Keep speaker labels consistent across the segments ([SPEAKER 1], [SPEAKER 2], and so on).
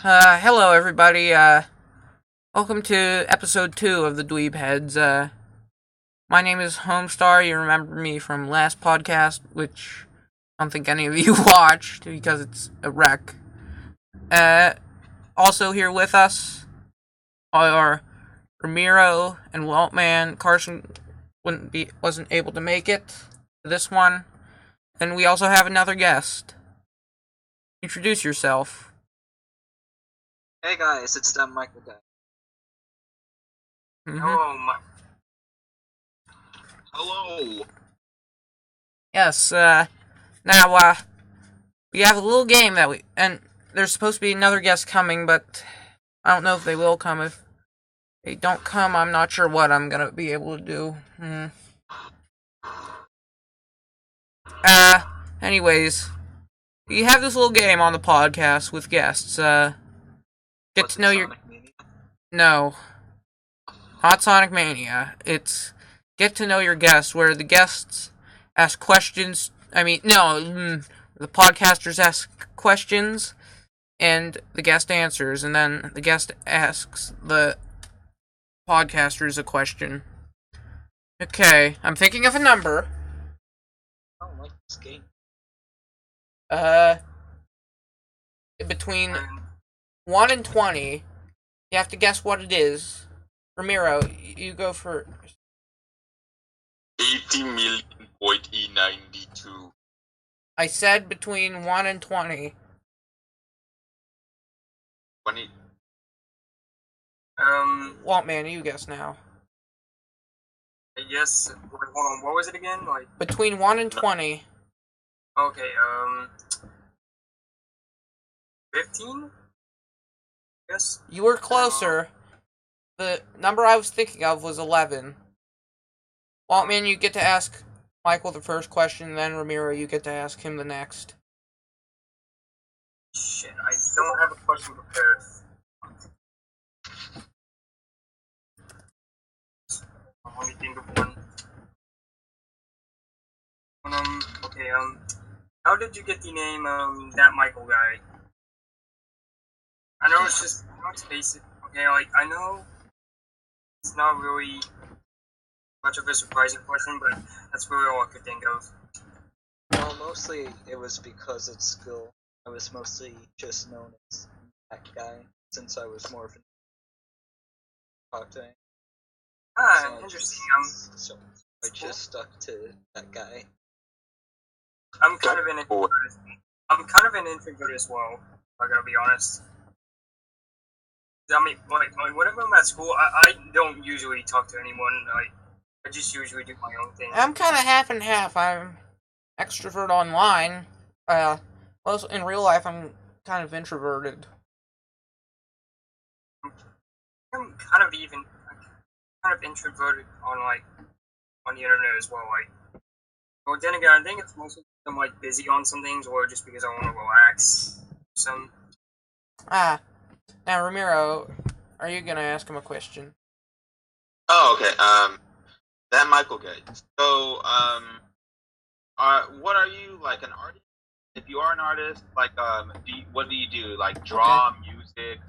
[SPEAKER 1] Hello everybody, welcome to episode 2 of the Dweebheads. My name is Homestar. You remember me from last podcast, which I don't think any of you watched, because it's a wreck. Also here with us are Ramiro and Waltman. Carson wasn't able to make it to this one. And we also have another guest. Introduce yourself.
[SPEAKER 2] Hey guys, it's DatMichaelGuy.
[SPEAKER 1] Mm-hmm.
[SPEAKER 3] Hello.
[SPEAKER 1] Yes, now, we have a little game and there's supposed to be another guest coming, but I don't know if they will come. If they don't come, I'm not sure what I'm gonna be able to do. Anyways, we have this little game on the podcast with guests, get to know your... No. Not Sonic Mania. It's get to know your guests, where the guests ask questions. The podcasters ask questions, and the guest answers, and then the guest asks the podcasters a question. Okay, I'm thinking of a number.
[SPEAKER 2] I don't like this game.
[SPEAKER 1] Between 1 and 20, you have to guess what it is. Ramiro, you go for
[SPEAKER 3] 80,000,000.E92.
[SPEAKER 1] I said between 1 and 20.
[SPEAKER 3] 20.
[SPEAKER 1] Waltman, you guess now.
[SPEAKER 4] Yes. Hold on. What was it again?
[SPEAKER 1] Between 1 and 20.
[SPEAKER 4] Okay. 15. Yes.
[SPEAKER 1] You were closer. The number I was thinking of was 11. Waltman, you get to ask Michael the first question, then Ramiro, you get to ask him the next.
[SPEAKER 4] Shit, I don't have a question prepared. Let me think of one. Okay, how did you get the name, DatMichaelGuy? I know it's basic. Okay, I know it's not really much of a surprising question, but that's really all I could think of.
[SPEAKER 2] Well, mostly it was because at school I was mostly just known as that guy, since I was more of a talk to him.
[SPEAKER 4] So interesting.
[SPEAKER 2] So I just stuck to that guy.
[SPEAKER 4] I'm kind of an introvert as well. I gotta be honest. I mean, whenever I'm at school, I don't usually talk to anyone. I just usually do my own thing.
[SPEAKER 1] I'm kind of half and half. I'm extrovert online. Well, in real life, I'm kind of introverted.
[SPEAKER 4] I'm kind of introverted on the internet as well. Well, then again, I think it's mostly because I'm busy on some things, or just because I want to relax.
[SPEAKER 1] Now, Ramiro, are you gonna ask him a question?
[SPEAKER 3] Oh, okay. DatMichaelGuy. So, what are you, like, an artist? If you are an artist, like, what do you do? Like, draw, music,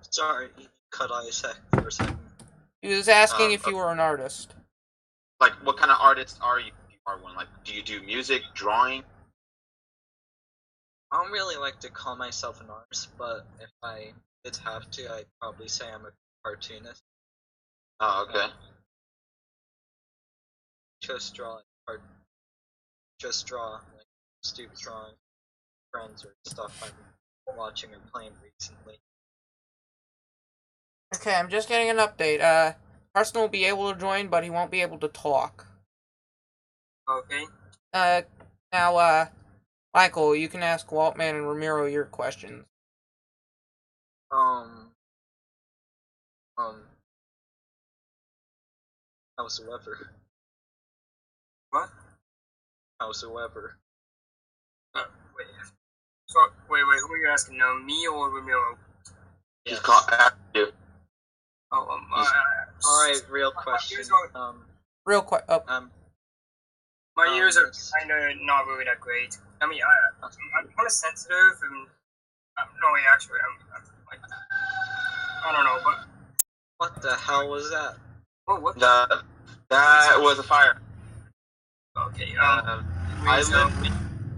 [SPEAKER 2] Sorry, cut Isaac for a second.
[SPEAKER 1] He was asking if you were an artist.
[SPEAKER 3] Like, what kind of artist are you if you are one? Like, do you do music, drawing?
[SPEAKER 2] I don't really like to call myself an artist, but if I did have to, I'd probably say I'm a cartoonist.
[SPEAKER 3] Oh, okay.
[SPEAKER 2] Just draw like stupid drawings, friends or stuff I'm watching or playing recently.
[SPEAKER 1] Okay, I'm just getting an update. Carson will be able to join, but he won't be able to talk.
[SPEAKER 4] Okay.
[SPEAKER 1] Now, Michael, you can ask Waltman and Ramiro your questions.
[SPEAKER 2] How's the weather?
[SPEAKER 4] What?
[SPEAKER 2] How's the weather?
[SPEAKER 4] Wait. So, wait, who are you asking now? Me or Ramiro?
[SPEAKER 3] He's called after you.
[SPEAKER 4] Oh,
[SPEAKER 2] alright, real question.
[SPEAKER 4] My ears are kind of not really that great. I mean, I'm kind of sensitive, and No, wait, actually, I'm like, I don't know, but
[SPEAKER 2] What the hell was that?
[SPEAKER 4] oh, what?
[SPEAKER 3] That was a fire.
[SPEAKER 4] Okay,
[SPEAKER 3] I live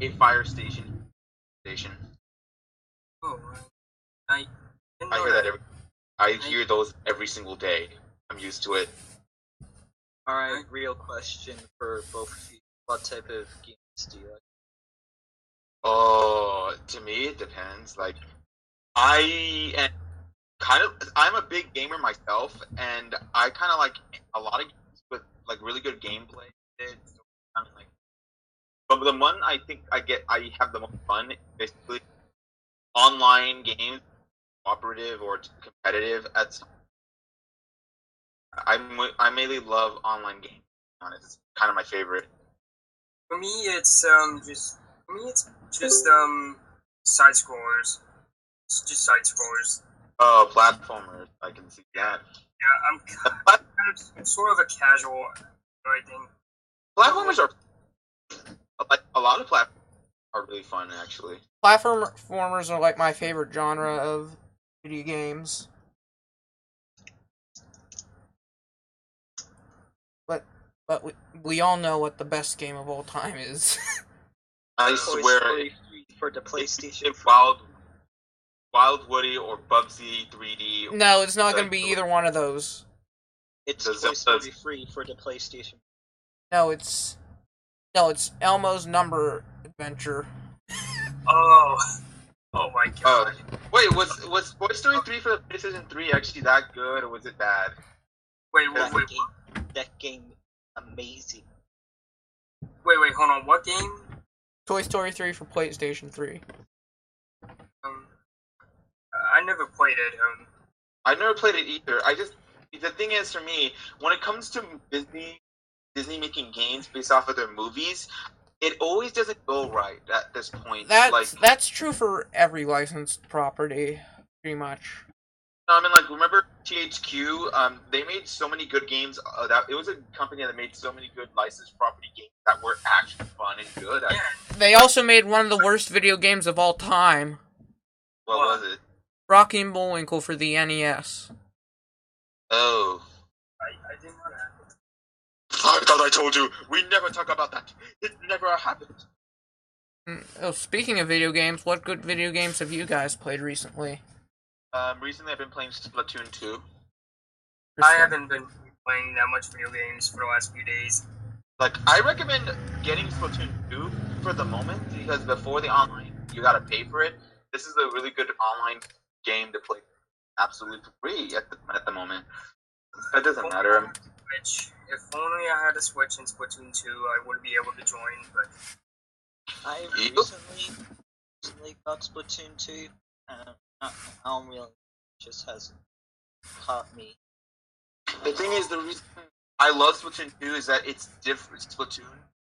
[SPEAKER 3] in a fire station.
[SPEAKER 4] Oh, I didn't
[SPEAKER 3] I
[SPEAKER 4] know
[SPEAKER 3] hear
[SPEAKER 4] that.
[SPEAKER 3] that. I hear those every single day. I'm used to it.
[SPEAKER 2] Alright, real question for both of you. What type of games do you like?
[SPEAKER 3] Oh, to me it depends. Like, I am I'm a big gamer myself, and I kind of like a lot of games with like really good gameplay. So I'm like, but the one I think I have the most fun is basically online games, cooperative or competitive. I mainly love online games. To be honest, it's kind of my favorite.
[SPEAKER 4] For me, it's just side scrollers. It's just side scrollers.
[SPEAKER 3] Oh, platformers! I can see that.
[SPEAKER 4] Yeah, I'm kind of sort of a casual, I think.
[SPEAKER 3] Platformers are like a lot of platformers are really fun actually.
[SPEAKER 1] Platformers are like my favorite genre of video games. But we all know what the best game of all time is.
[SPEAKER 3] I
[SPEAKER 2] Toy
[SPEAKER 3] swear,
[SPEAKER 2] Story 3 for the PlayStation 3.
[SPEAKER 3] Wild Woody or Bubsy 3D.
[SPEAKER 1] No, it's not going to be either one of those.
[SPEAKER 2] It's
[SPEAKER 3] The
[SPEAKER 2] Toy
[SPEAKER 3] Zelda-
[SPEAKER 2] Story 3 for the PlayStation.
[SPEAKER 1] No, it's Elmo's Number Adventure.
[SPEAKER 4] Oh, oh my god.
[SPEAKER 3] Wait, was Toy Story 3 for the PlayStation 3 actually that good, or was it bad?
[SPEAKER 4] Wait,
[SPEAKER 2] That game, amazing.
[SPEAKER 4] wait, hold on. What game?
[SPEAKER 1] Toy Story 3 for PlayStation 3.
[SPEAKER 4] I never played it.
[SPEAKER 3] I never played it either. The thing is for me, when it comes to Disney making games based off of their movies, it always doesn't go right at this point.
[SPEAKER 1] That's true for every licensed property, pretty much.
[SPEAKER 3] I mean, like, remember THQ? They made so many good games. It was a company that made so many good licensed property games that were actually fun and good.
[SPEAKER 1] They also made one of the worst video games of all time.
[SPEAKER 3] What was it?
[SPEAKER 1] Rocky and Bullwinkle for the NES.
[SPEAKER 3] Oh.
[SPEAKER 4] I didn't know that.
[SPEAKER 3] I thought I told you. We never talk about that. It never happened.
[SPEAKER 1] Oh, speaking of video games, what good video games have you guys played recently?
[SPEAKER 3] Recently I've been playing Splatoon 2.
[SPEAKER 4] I haven't been playing that much video games for the last few days.
[SPEAKER 3] Like, I recommend getting Splatoon 2 for the moment, because before the online, you gotta pay for it. This is a really good online game to play absolutely for free at the moment. That doesn't matter.
[SPEAKER 4] Switch. If only I had a Switch in Splatoon 2, I would be able to join, but
[SPEAKER 2] I recently got Splatoon 2, and I don't really, just hasn't caught me.
[SPEAKER 3] The thing is, the reason I love Splatoon 2 is that it's different. Splatoon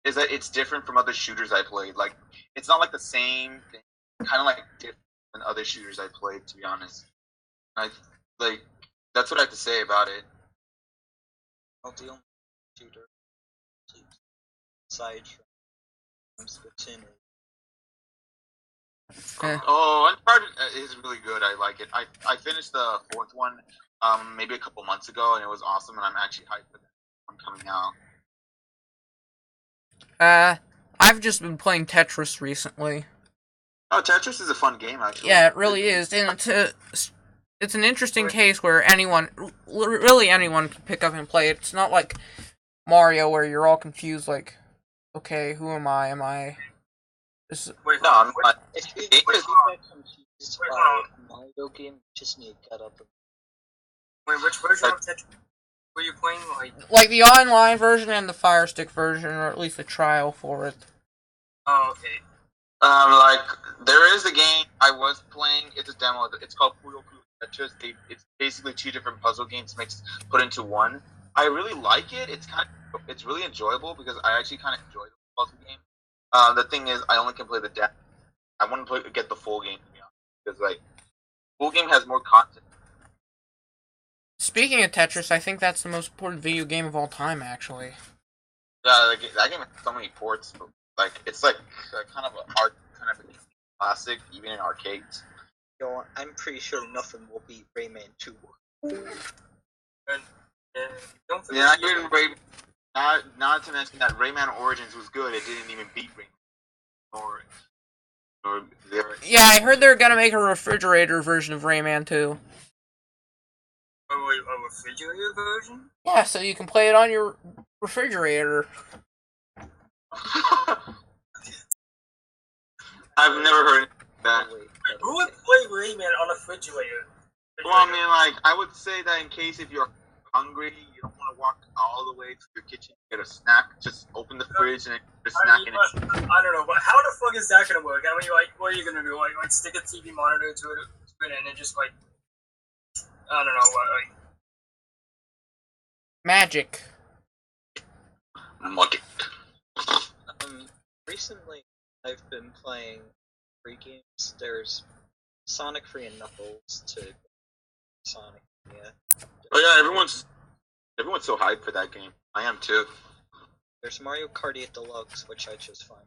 [SPEAKER 3] is that it's different from other shooters I played. Like, it's not like the same thing. Kind of like different than other shooters I played, to be honest. That's what I have to say about it.
[SPEAKER 2] Well, the only shooter aside from Splatoon.
[SPEAKER 3] Oh, Uncharted is really good. I like it. I finished the fourth one maybe a couple months ago, and it was awesome, and I'm actually hyped for that one coming out.
[SPEAKER 1] I've just been playing Tetris recently.
[SPEAKER 3] Oh, Tetris is a fun game, actually.
[SPEAKER 1] Yeah, it really is, and it's an interesting case where really anyone can pick up and play it. It's not like Mario where you're all confused, like, okay, who am I? Am I...
[SPEAKER 4] wait,
[SPEAKER 3] No, I'm not.
[SPEAKER 2] If you
[SPEAKER 3] Game
[SPEAKER 2] get
[SPEAKER 3] is-
[SPEAKER 2] confused by a Mario game, you just need to get up and
[SPEAKER 4] wait, which version of Tetris were you playing?
[SPEAKER 1] Like the online version and the Fire Stick version, or at least a trial for it.
[SPEAKER 4] Oh, okay.
[SPEAKER 3] Like, there is a game I was playing. It's a demo. It's called Puyo Puyo Tetris. It's basically two different puzzle games put into one. I really like it. It's really enjoyable because I actually kind of enjoy the puzzle game. The thing is, I only can play the demo. I want to get the full game, to be honest, because like, full game has more content.
[SPEAKER 1] Speaking of Tetris, I think that's the most ported video game of all time, actually.
[SPEAKER 3] Yeah, that game has so many ports. But, like, it's like kind of a classic, even in arcades.
[SPEAKER 2] Yo, I'm pretty sure nothing will beat Rayman 2.
[SPEAKER 4] And don't forget.
[SPEAKER 3] Yeah, even not to mention that Rayman Origins was good. It didn't even beat Rayman or
[SPEAKER 1] Yeah, I heard they're gonna make a refrigerator version of Rayman 2.
[SPEAKER 4] A refrigerator version?
[SPEAKER 1] Yeah, so you can play it on your refrigerator.
[SPEAKER 3] I've never heard that.
[SPEAKER 4] Who would play Rayman on a refrigerator?
[SPEAKER 3] Well, I mean, like, I would say that in case if you're hungry, you don't want to walk all the way to your kitchen to get a snack, just open the fridge and put a snack in it.
[SPEAKER 4] I don't know, but how the fuck is that gonna work? I mean, like, what are you gonna do? Like stick a TV monitor to it and then just, like, I don't know, like...
[SPEAKER 1] Magic.
[SPEAKER 2] Recently, I've been playing free games. There's Sonic Free and Knuckles to Sonic. Yeah.
[SPEAKER 3] Oh yeah, everyone's so hyped for that game. I am too.
[SPEAKER 2] There's Mario Kart 8 Deluxe, which I just find.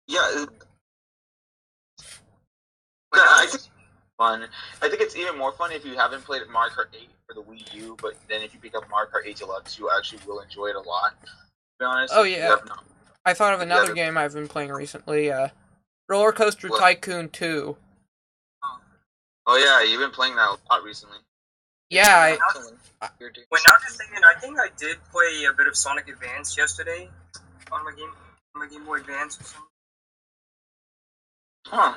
[SPEAKER 3] Yeah. I think it's fun. I think it's even more fun if you haven't played Mario Kart 8 for the Wii U, but then if you pick up Mario Kart 8 Deluxe, you actually will enjoy it a lot. To be honest.
[SPEAKER 1] Oh yeah. I thought of another game I've been playing recently. Roller Coaster Tycoon 2.
[SPEAKER 3] Oh yeah, you've been playing that a lot recently.
[SPEAKER 1] Yeah,
[SPEAKER 4] When now just thinking, I think I did play a bit of Sonic Advance yesterday on my Game Boy Advance or something.
[SPEAKER 3] Huh.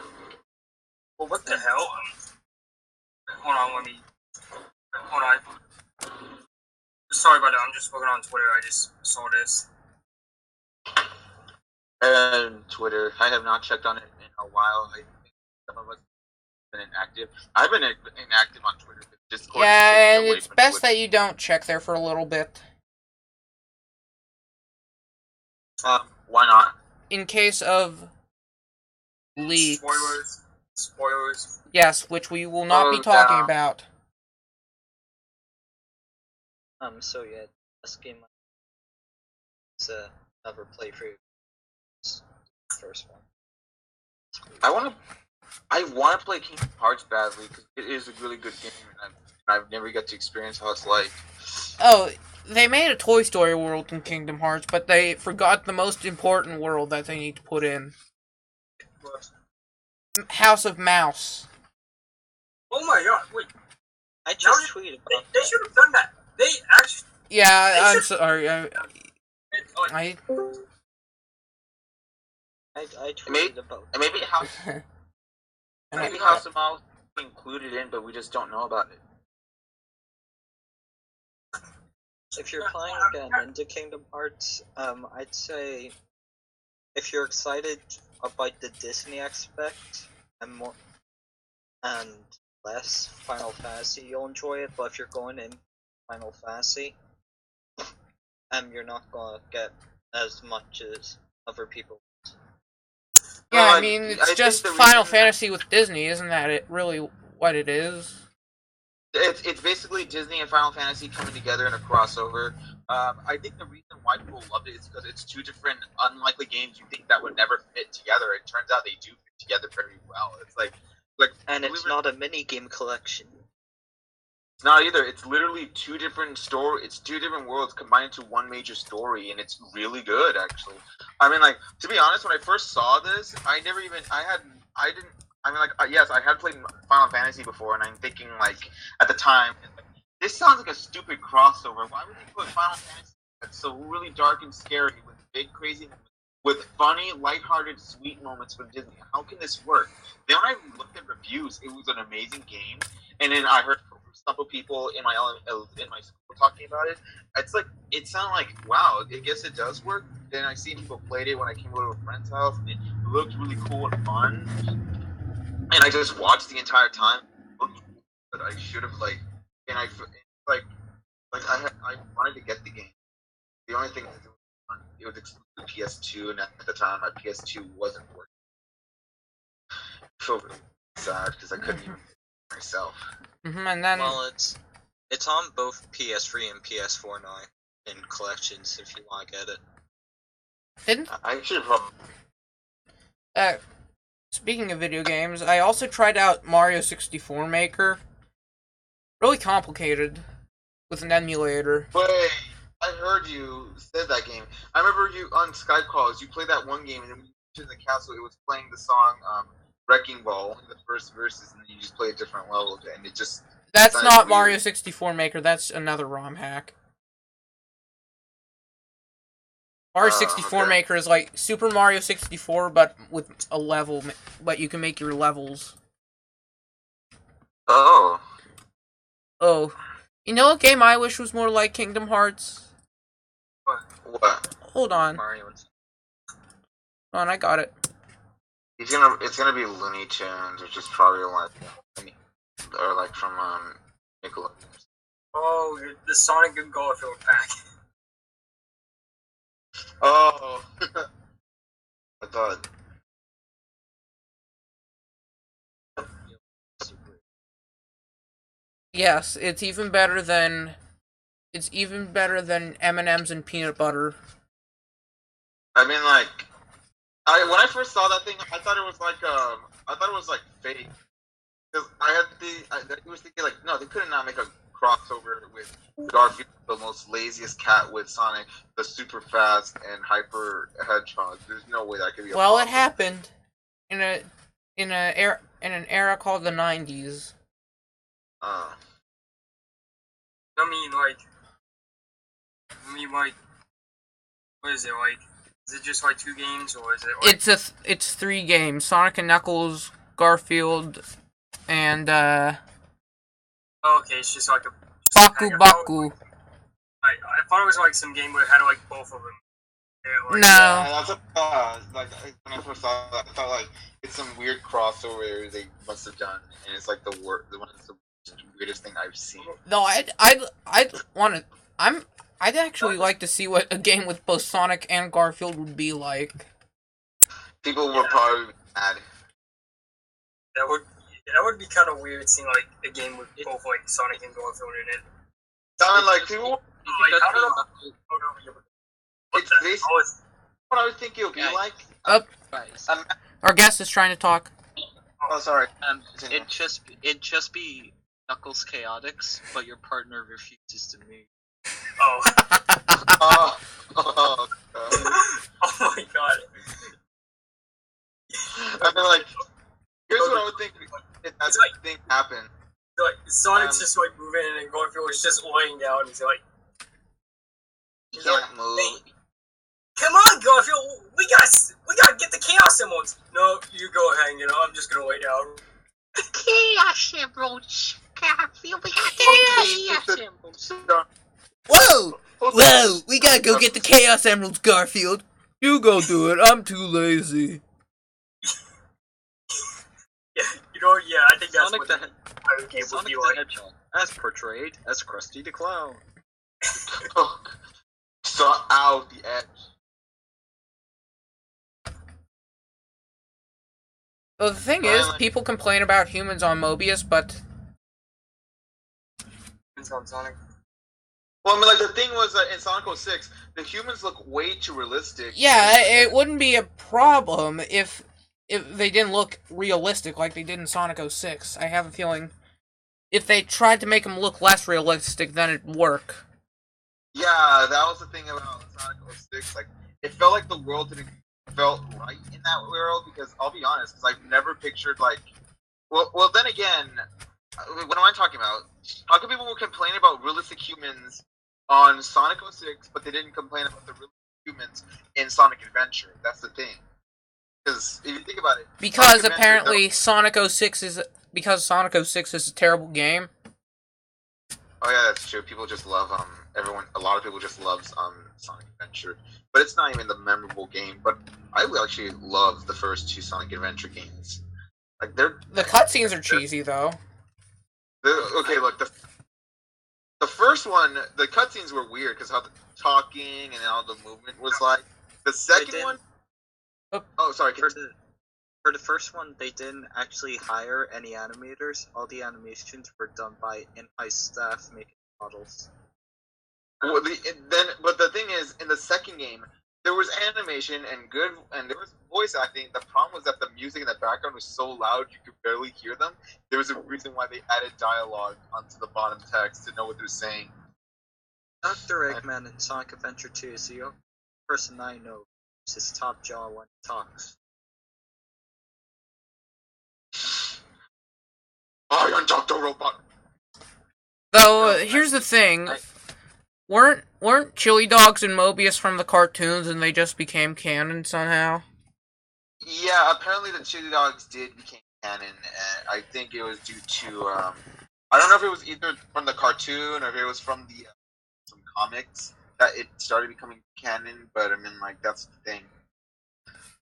[SPEAKER 4] Well, what the hell? Hold on. Sorry about that. I'm just looking on Twitter. I just saw this.
[SPEAKER 3] And Twitter. I have not checked on it in a while. I think some of us have been inactive. I've been inactive on Twitter. Discord
[SPEAKER 1] yeah, and it's best Twitter. That you don't check there for a little bit.
[SPEAKER 3] Why not?
[SPEAKER 1] In case of leaks.
[SPEAKER 4] Spoilers.
[SPEAKER 1] Yes, which we will not be talking about.
[SPEAKER 2] So yeah, this game is another playthrough. First one.
[SPEAKER 3] I want to play Kingdom Hearts badly because it is a really good game, and I've never got to experience how it's like.
[SPEAKER 1] Oh, they made a Toy Story world in Kingdom Hearts, but they forgot the most important world that they need to put in. House of Mouse.
[SPEAKER 4] Oh my god, wait.
[SPEAKER 2] I just tweeted about
[SPEAKER 4] They should have done that. They actually...
[SPEAKER 1] Yeah, I'm sorry. I
[SPEAKER 2] tweeted about
[SPEAKER 3] that. Maybe House of Mouse is included in, but we just don't know about it.
[SPEAKER 2] If you're playing again into Kingdom Hearts, I'd say if you're excited about the Disney aspect and less Final Fantasy, you'll enjoy it. But if you're going in Final Fantasy, you're not gonna get as much as other people.
[SPEAKER 1] Yeah, I mean, it's just Final Fantasy with Disney, isn't that it? Really, what it is?
[SPEAKER 3] It's basically Disney and Final Fantasy coming together in a crossover. I think the reason why people loved it is because it's two different unlikely games you think that would never fit together. It turns out they do fit together very well. It's like,
[SPEAKER 2] and it's not a mini game collection.
[SPEAKER 3] It's not either. It's literally two different worlds combined into one major story, and it's really good, actually. I mean, like, to be honest, when I first saw this, yes, I had played Final Fantasy before, and I'm thinking, like, at the time, this sounds like a stupid crossover. Why would they put Final Fantasy that's so really dark and scary with big, crazy moments, with funny, lighthearted, sweet moments from Disney? How can this work? Then when I looked at reviews, it was an amazing game, and then I heard a couple people in my school talking about it. It sounded like, wow, I guess it does work. Then I see people played it when I came over to a friend's house, and it looked really cool and fun. And I just watched the entire time. But I should have I wanted to get the game. The only thing it was exclusive to PS2, and at the time my PS2 wasn't working. I feel really sad because I couldn't even myself.
[SPEAKER 1] And then
[SPEAKER 2] it's on both PS3 and PS4 now in collections if you want to get it.
[SPEAKER 1] Didn't
[SPEAKER 3] I should probably.
[SPEAKER 1] Speaking of video games, I also tried out Mario 64 Maker. Really complicated with an emulator.
[SPEAKER 3] Wait, I heard you said that game. I remember you on Skype calls. You played that one game, and then when you went to the castle, it was playing the song "Wrecking Ball," only the first verses, and then you just play a different level, and it just.
[SPEAKER 1] That's not
[SPEAKER 3] weird.
[SPEAKER 1] Mario 64 Maker. That's another ROM hack. Mario 64
[SPEAKER 3] okay.
[SPEAKER 1] Maker is like Super Mario 64, but with a level. But you can make your levels.
[SPEAKER 3] Oh.
[SPEAKER 1] Oh, you know what game I wish was more like Kingdom Hearts?
[SPEAKER 3] What?
[SPEAKER 1] Hold on.
[SPEAKER 4] Mario.
[SPEAKER 1] Hold on, I got it.
[SPEAKER 3] It's gonna be Looney Tunes, which is probably like from Nickelodeon.
[SPEAKER 4] Oh, the Sonic and Garfield pack.
[SPEAKER 3] Oh. I thought.
[SPEAKER 1] Yes, it's even better than M&Ms and peanut butter.
[SPEAKER 3] I mean, like, when I first saw that thing, I thought it was like fake. Because I was thinking like, no, they could not make a crossover with Garfield, the most laziest cat, with Sonic, the super fast and hyper hedgehog. There's no way that could be.
[SPEAKER 1] Well, it happened in an era called the 90s.
[SPEAKER 3] Uh,
[SPEAKER 4] I mean, what is it like? Is it just like 2 games, or is it like...
[SPEAKER 1] It's 3 games: Sonic and Knuckles, Garfield, and
[SPEAKER 4] Oh, okay, it's just like a...
[SPEAKER 1] Baku Baku.
[SPEAKER 4] I thought it was like some game where it had like both of them. Yeah, like,
[SPEAKER 1] No.
[SPEAKER 3] Yeah, that's like when I first saw that, I thought like it's some weird crossover they must have done, and it's like the weirdest thing I've seen.
[SPEAKER 1] No, I'd actually like to see what a game with both Sonic and Garfield would be like.
[SPEAKER 3] People were probably mad.
[SPEAKER 4] That would be kind of weird seeing like a game with both like Sonic and Garfield in it.
[SPEAKER 3] I mean, like people.
[SPEAKER 4] Like, I don't know.
[SPEAKER 3] It's basically what I would think it would be like.
[SPEAKER 5] Guys,
[SPEAKER 1] Our guest is trying to talk.
[SPEAKER 3] Oh, sorry.
[SPEAKER 5] it'd just be Knuckles Chaotix, but your partner refuses to move.
[SPEAKER 4] Oh.
[SPEAKER 3] Oh,
[SPEAKER 4] Oh my god.
[SPEAKER 3] I mean, like, here's what I would think if that thing happened.
[SPEAKER 4] Like Sonic's just like moving, and Garfield is just laying down. He's like,
[SPEAKER 3] You can't move.
[SPEAKER 4] "Come on, Garfield, we gotta get the Chaos Emeralds." "No, you go ahead. I'm just gonna lay down."
[SPEAKER 5] Chaos Emeralds, Garfield, we got the Chaos Emeralds.
[SPEAKER 1] Whoa! We gotta go get the Chaos Emeralds, Garfield. You go do it. I'm too lazy.
[SPEAKER 4] Yeah, I think that's
[SPEAKER 5] Sonic
[SPEAKER 4] what
[SPEAKER 5] the
[SPEAKER 4] the game would
[SPEAKER 5] Sonic
[SPEAKER 4] be
[SPEAKER 5] the
[SPEAKER 4] like.
[SPEAKER 5] Hedgehog, as portrayed as Krusty the Clown.
[SPEAKER 3] Saw out the edge.
[SPEAKER 1] Well, the thing is, people complain about humans on Mobius, but
[SPEAKER 4] It's on Sonic.
[SPEAKER 3] Well, I mean, like, the thing was that in Sonic 06, the humans look way too realistic.
[SPEAKER 1] yeah, it wouldn't be a problem if they didn't look realistic like they did in Sonic 06. I have a feeling if they tried to make them look less realistic, then it'd work.
[SPEAKER 3] Yeah, that was the thing about Sonic 06. Like, it felt like the world didn't felt right in that world, because I'll be honest, because I've never pictured, like... Well, then again, what am I talking about? How come people will complain about realistic humans on Sonic 06, but they didn't complain about the realistic humans in Sonic Adventure? That's the thing. Because if you think about it...
[SPEAKER 1] Because apparently Sonic 06 is a terrible game.
[SPEAKER 3] Oh yeah, that's true. People just love a lot of people just loves Sonic Adventure, but it's not even the memorable game. But I actually love the first 2 Sonic Adventure games. Like the
[SPEAKER 1] cutscenes are cheesy though.
[SPEAKER 3] Okay, look, the first one, the cutscenes were weird because how the talking and how the movement was like. The second one. Oh, sorry.
[SPEAKER 5] For the first one, they didn't actually hire any animators. All the animations were done by in-house staff making models.
[SPEAKER 3] Well, but the thing is, in the second game, there was animation and there was voice acting. The problem was that the music in the background was so loud you could barely hear them. There was a reason why they added dialogue onto the bottom text to know what they're saying.
[SPEAKER 5] Dr. Eggman in Sonic Adventure 2 is the only person I know who's his top jaw when he talks.
[SPEAKER 3] I undocked the robot.
[SPEAKER 1] Though, here's the thing. Weren't Chili Dogs and Mobius from the cartoons and they just became canon somehow?
[SPEAKER 3] Yeah, apparently the Chili Dogs did become canon, and I think it was due to, I don't know if it was either from the cartoon or if it was from the some comics that it started becoming canon, but I mean, like, that's the thing.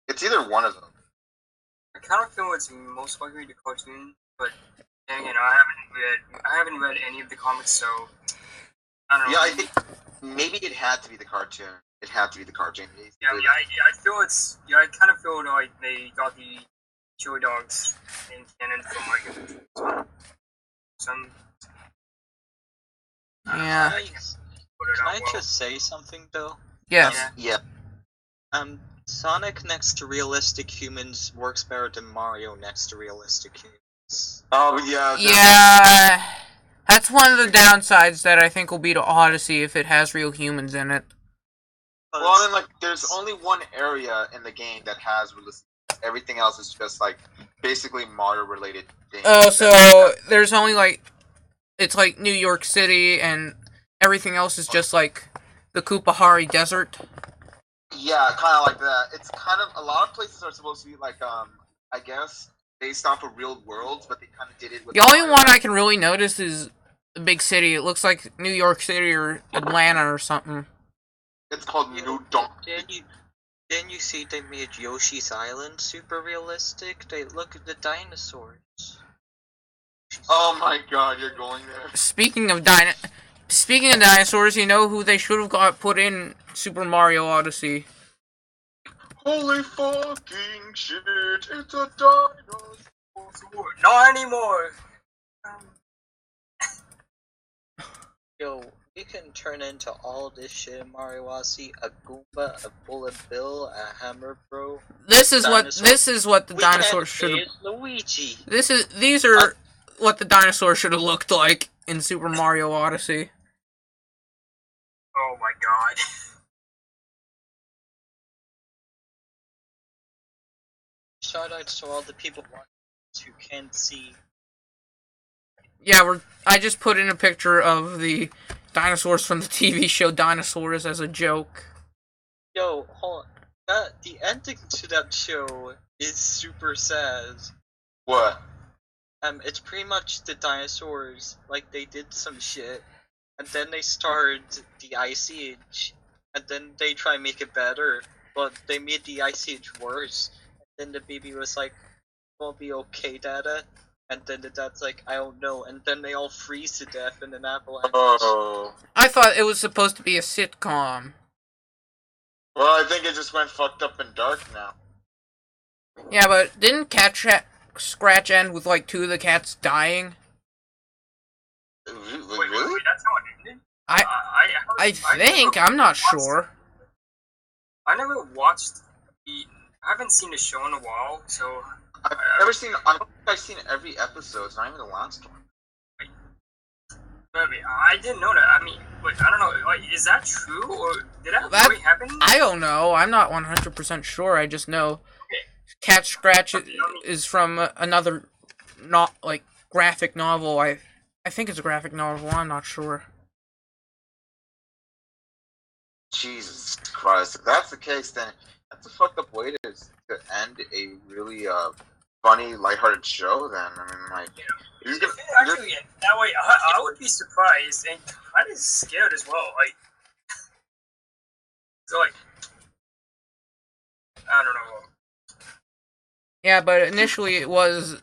[SPEAKER 3] It's either one of them.
[SPEAKER 4] I kind of feel it's most likely the cartoon, but dang it, I haven't read any of the comics, so I don't know.
[SPEAKER 3] Yeah, I think maybe it had to be the cartoon. It had to be the cartoon.
[SPEAKER 4] Yeah, I feel it's. Yeah, I kind of feel like they got the Chili Dogs in canon from like some.
[SPEAKER 1] Yeah.
[SPEAKER 5] Can I just say something though?
[SPEAKER 1] Yes.
[SPEAKER 3] Yeah.
[SPEAKER 5] Sonic next to realistic humans works better than Mario next to realistic humans.
[SPEAKER 3] Oh yeah.
[SPEAKER 1] Yeah. That's one of the downsides that I think will be to Odyssey if it has real humans in it.
[SPEAKER 3] Well, I mean, like, there's only one area in the game that has realistic. Everything else is just like basically Mario-related things.
[SPEAKER 1] Oh, so there's only like it's like New York City, and everything else is just like the Kupahari Desert.
[SPEAKER 3] Yeah, kind of like that. It's kind of a lot of places are supposed to be like I guess based off of real worlds, but they kind of did it with.
[SPEAKER 1] The only one I can really notice is the big city. It looks like New York City or Atlanta or something.
[SPEAKER 3] It's called New Donkey.
[SPEAKER 5] Then you see they made Yoshi's Island super realistic. They look at the dinosaurs.
[SPEAKER 3] Oh my God, you're going there.
[SPEAKER 1] Speaking of dinosaurs, you know who they should have got put in Super Mario Odyssey?
[SPEAKER 3] Holy fucking shit! It's a dinosaur.
[SPEAKER 4] Not anymore.
[SPEAKER 5] Yo, we can turn into all this shit in Mario Odyssey: a Goomba, a Bullet Bill, a Hammer Bro.
[SPEAKER 1] This is what the dinosaurs should have.
[SPEAKER 5] Luigi.
[SPEAKER 1] These are what the dinosaurs should have looked like in Super Mario Odyssey.
[SPEAKER 4] Oh my God.
[SPEAKER 5] Shoutouts to all the people who can't see.
[SPEAKER 1] Yeah, I just put in a picture of the dinosaurs from the TV show Dinosaurs as a joke.
[SPEAKER 5] Yo, hold on. The ending to that show is super sad.
[SPEAKER 3] What?
[SPEAKER 5] It's pretty much the dinosaurs, like, they did some shit, and then they started the Ice Age, and then they try and make it better, but they made the Ice Age worse. And then the baby was like, "Won't be okay, Dada." And then the dad's like, "I don't know." And then they all freeze to death in an avalanche.
[SPEAKER 3] Oh.
[SPEAKER 1] I thought it was supposed to be a sitcom.
[SPEAKER 3] Well, I think it just went fucked up and dark now.
[SPEAKER 1] Yeah, but didn't Cat Scratch end with like 2 of the cats dying?
[SPEAKER 3] Really?
[SPEAKER 4] Wait, that's how it ended?
[SPEAKER 1] I think. I'm not sure.
[SPEAKER 4] I never watched I haven't seen the show in a while, so.
[SPEAKER 3] I've never seen. I don't think I've seen every episode. It's not even the last one.
[SPEAKER 4] But I didn't know that. I mean, like, I don't know. Like, is that true, or did that really happen?
[SPEAKER 1] I don't know. I'm not 100% sure. I just know Cat Scratch is from another, not like graphic novel. I think it's a graphic novel. I'm not sure.
[SPEAKER 3] Jesus Christ! If that's the case, then that's a fucked up way to end a really funny, lighthearted show. Then I mean, like,
[SPEAKER 4] If it actually ended that way, I would be surprised and kind of scared as well. Like, so like, I don't know.
[SPEAKER 1] Yeah, but initially it was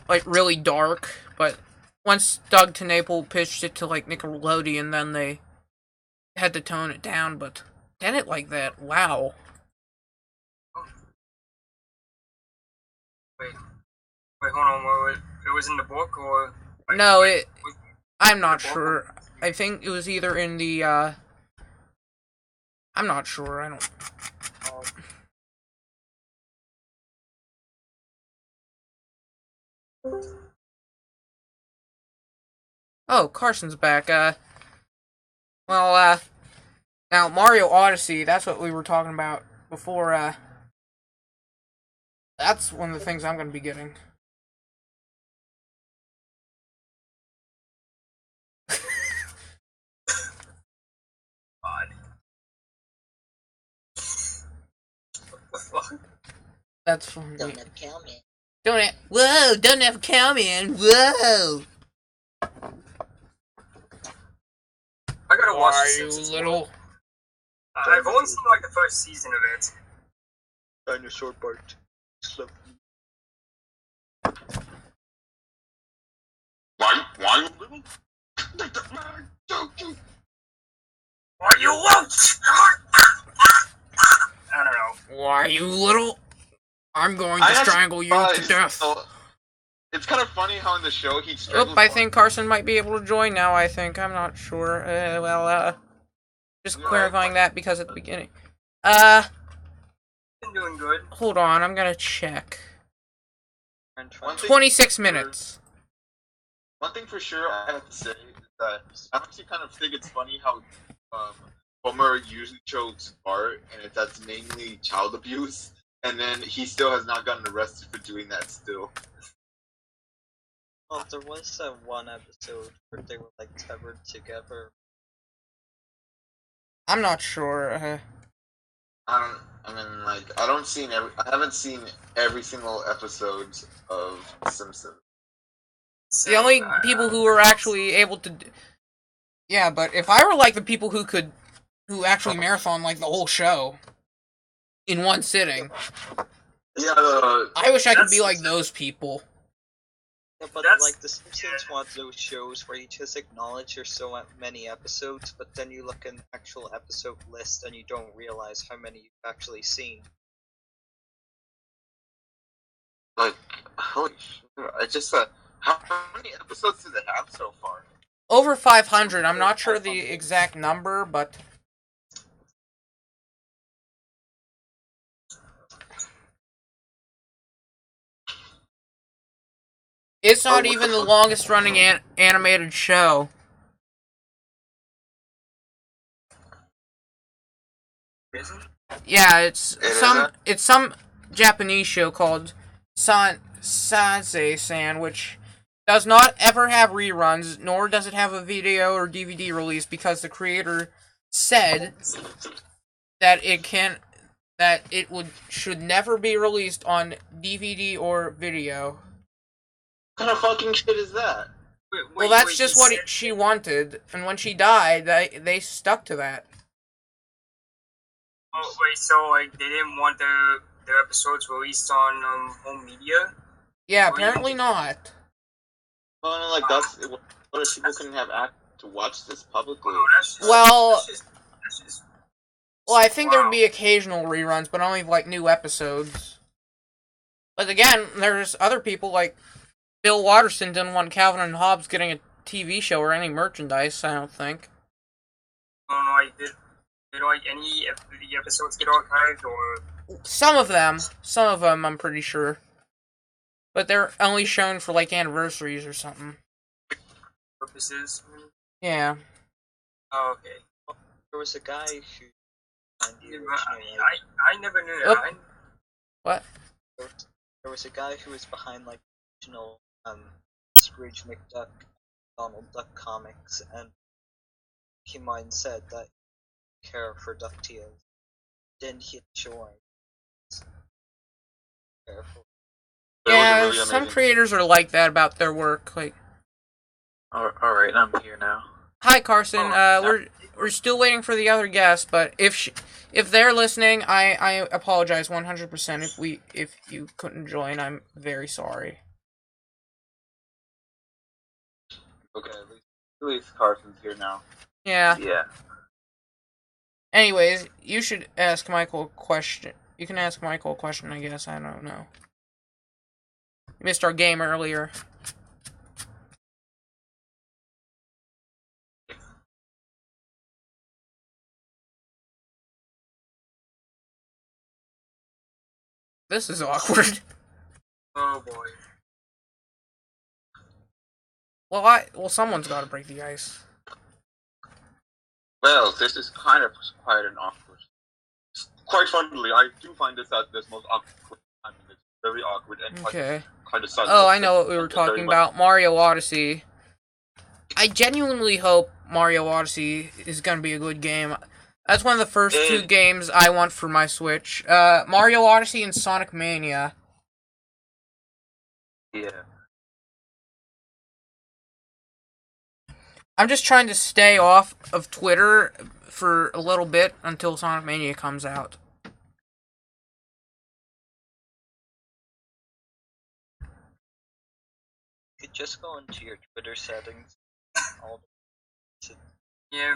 [SPEAKER 1] like really dark. But once Doug TenNapel pitched it to like Nickelodeon, then they had to tone it down. But did it like that? Wow.
[SPEAKER 4] Wait, hold on. It was in the book, or? Like,
[SPEAKER 1] no, I'm not sure. I think it was either in the I'm not sure. I don't. Oh, Carson's back. Well, now Mario Odyssey. That's what we were talking about before. That's one of the things I'm going to be getting.
[SPEAKER 4] God. What the fuck?
[SPEAKER 1] That's funny.
[SPEAKER 5] Don't have comment.
[SPEAKER 1] Don't have a comment. Whoa.
[SPEAKER 4] I gotta watch
[SPEAKER 1] Why
[SPEAKER 4] The
[SPEAKER 1] you
[SPEAKER 4] Simpsons
[SPEAKER 1] little?
[SPEAKER 4] more. I've only seen like the first season of it.
[SPEAKER 5] Dinosaur Bart. Slow.
[SPEAKER 3] Why you little?
[SPEAKER 4] Why you won't? I don't know.
[SPEAKER 1] Why you little? I'm going to strangle you to death.
[SPEAKER 3] So, it's kind of funny how in the show he
[SPEAKER 1] Oop,
[SPEAKER 3] strangles.
[SPEAKER 1] I think Carson might be able to join now, I think. I'm not sure. Just clarifying that because at the beginning.
[SPEAKER 4] Been doing good.
[SPEAKER 1] Hold on, I'm gonna check.
[SPEAKER 3] One thing
[SPEAKER 1] 26 minutes.
[SPEAKER 3] One thing for sure I have to say is that I actually kind of think it's funny how Homer usually chose Bart, and that's mainly child abuse, and then he still has not gotten arrested for doing that still.
[SPEAKER 5] Well, there was that one episode where they were like tethered together.
[SPEAKER 1] I'm not sure.
[SPEAKER 3] I haven't seen every single episode of The Simpsons.
[SPEAKER 1] The only people who were actually able to... Yeah, but if I were like the people who actually marathon like the whole show in one sitting,
[SPEAKER 3] Yeah,
[SPEAKER 1] I wish I could be like those people.
[SPEAKER 5] Yeah, but
[SPEAKER 4] That's-
[SPEAKER 5] like The Simpsons wants those shows where you just acknowledge there's so many episodes, but then you look in the actual episode list and you don't realize how many you've actually seen.
[SPEAKER 3] like, holy shit, I just how many episodes did it have so far?
[SPEAKER 1] Over 500. I'm not sure the exact number, but... It's not even the longest running animated show.
[SPEAKER 4] Isn't?
[SPEAKER 1] Yeah, it's
[SPEAKER 3] isn't?
[SPEAKER 1] some Japanese show called Sansei-san, which does not ever have reruns, nor does it have a video or DVD release because the creator said that should never be released on DVD or video.
[SPEAKER 3] What kind of fucking shit is that?
[SPEAKER 1] Well, that's just what she wanted, and when she died, they stuck to that.
[SPEAKER 4] Oh wait, so like they didn't want their episodes released on home media?
[SPEAKER 1] Yeah, apparently not.
[SPEAKER 3] Well, no, like that's what if people couldn't have access to watch this publicly?
[SPEAKER 4] Oh, that's just,
[SPEAKER 1] Well-
[SPEAKER 4] that's just
[SPEAKER 1] Well, I think there
[SPEAKER 4] Wow.
[SPEAKER 1] would be occasional reruns, but only like new episodes. But again, there's other people like Bill Watterson didn't want Calvin and Hobbes getting a TV show or any merchandise, I don't think.
[SPEAKER 4] I don't know. Like did like any of the episodes get archived or?
[SPEAKER 1] Some of them, I'm pretty sure. But they're only shown for like anniversaries or something.
[SPEAKER 4] Purposes.
[SPEAKER 1] Yeah.
[SPEAKER 4] Oh, okay.
[SPEAKER 5] There was a guy who behind the
[SPEAKER 4] Yeah,
[SPEAKER 5] original,
[SPEAKER 4] I never knew
[SPEAKER 1] Oop.
[SPEAKER 4] that.
[SPEAKER 1] What?
[SPEAKER 5] there was a guy who was behind like original Scrooge McDuck, Donald Duck comics, and he came out and said that he care for DuckTales. Then he joined. Careful.
[SPEAKER 1] Yeah,
[SPEAKER 3] really
[SPEAKER 1] some
[SPEAKER 3] amazing.
[SPEAKER 1] creators are like that about their work. Like,
[SPEAKER 6] Alright, I'm here now.
[SPEAKER 1] hi Carson. We're still waiting for the other guest, but if they're listening, I apologize 100% if you couldn't join. I'm very sorry.
[SPEAKER 3] Okay, at least Carson's here now.
[SPEAKER 1] Yeah.
[SPEAKER 6] Yeah.
[SPEAKER 1] Anyways, you should ask Michael a question. You can ask Michael a question, I guess. I don't know. You missed our game earlier. This is awkward.
[SPEAKER 4] Oh boy.
[SPEAKER 1] Well, someone's got to break the ice.
[SPEAKER 3] Well, this is kind of quite an awkward. Quite frankly, I do find this most awkward. I mean, it's very awkward and
[SPEAKER 1] Okay.
[SPEAKER 3] kind of sad.
[SPEAKER 1] Oh, I know what we were talking about. Mario Odyssey. I genuinely hope Mario Odyssey is going to be a good game. That's one of the first two games I want for my Switch. Mario Odyssey and Sonic Mania.
[SPEAKER 6] Yeah.
[SPEAKER 1] I'm just trying to stay off of Twitter for a little bit until Sonic Mania comes out.
[SPEAKER 5] You could just go into your Twitter settings.
[SPEAKER 4] Yeah,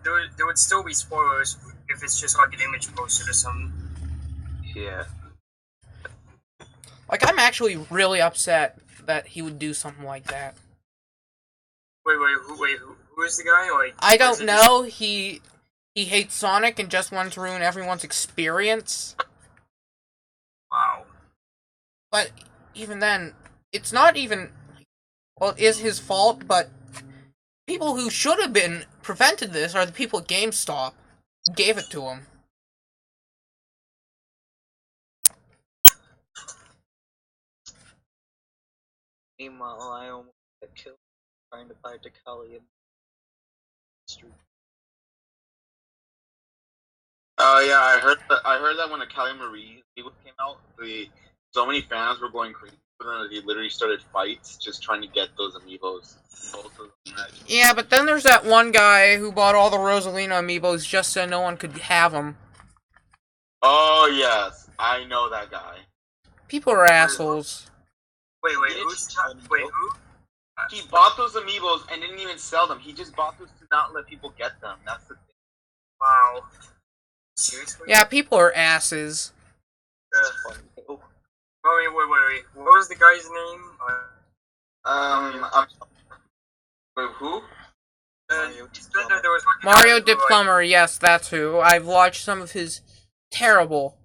[SPEAKER 4] there would still be spoilers if it's just like an image posted or something.
[SPEAKER 6] Yeah.
[SPEAKER 1] Like, I'm actually really upset that he would do something like that.
[SPEAKER 4] Wait, who is the guy? Like,
[SPEAKER 1] I don't know. He hates Sonic and just wants to ruin everyone's experience.
[SPEAKER 4] Wow.
[SPEAKER 1] But even then, it's not even... Well, it is his fault, but people who should have been prevented this are the people at GameStop who gave it to him.
[SPEAKER 5] Meanwhile, I almost got killed trying to buy Decali in the street.
[SPEAKER 3] Yeah, I heard that when the Cali Marie sequel came out, so many fans were going crazy for them that they literally started fights just trying to get those amiibos. Both of them, actually.
[SPEAKER 1] Yeah, but then there's that one guy who bought all the Rosalina amiibos just so no one could have them.
[SPEAKER 3] Oh yes, I know that guy.
[SPEAKER 1] People are assholes.
[SPEAKER 4] Wait, who?
[SPEAKER 3] He bought those amiibos and didn't even sell them. He just bought those to not let people get them. That's the thing.
[SPEAKER 4] Wow. Seriously?
[SPEAKER 1] Yeah, people are asses.
[SPEAKER 4] Wait. What was the guy's name?
[SPEAKER 3] Wait, who?
[SPEAKER 1] Mario Diplumber, yes, that's who. I've watched some of his terrible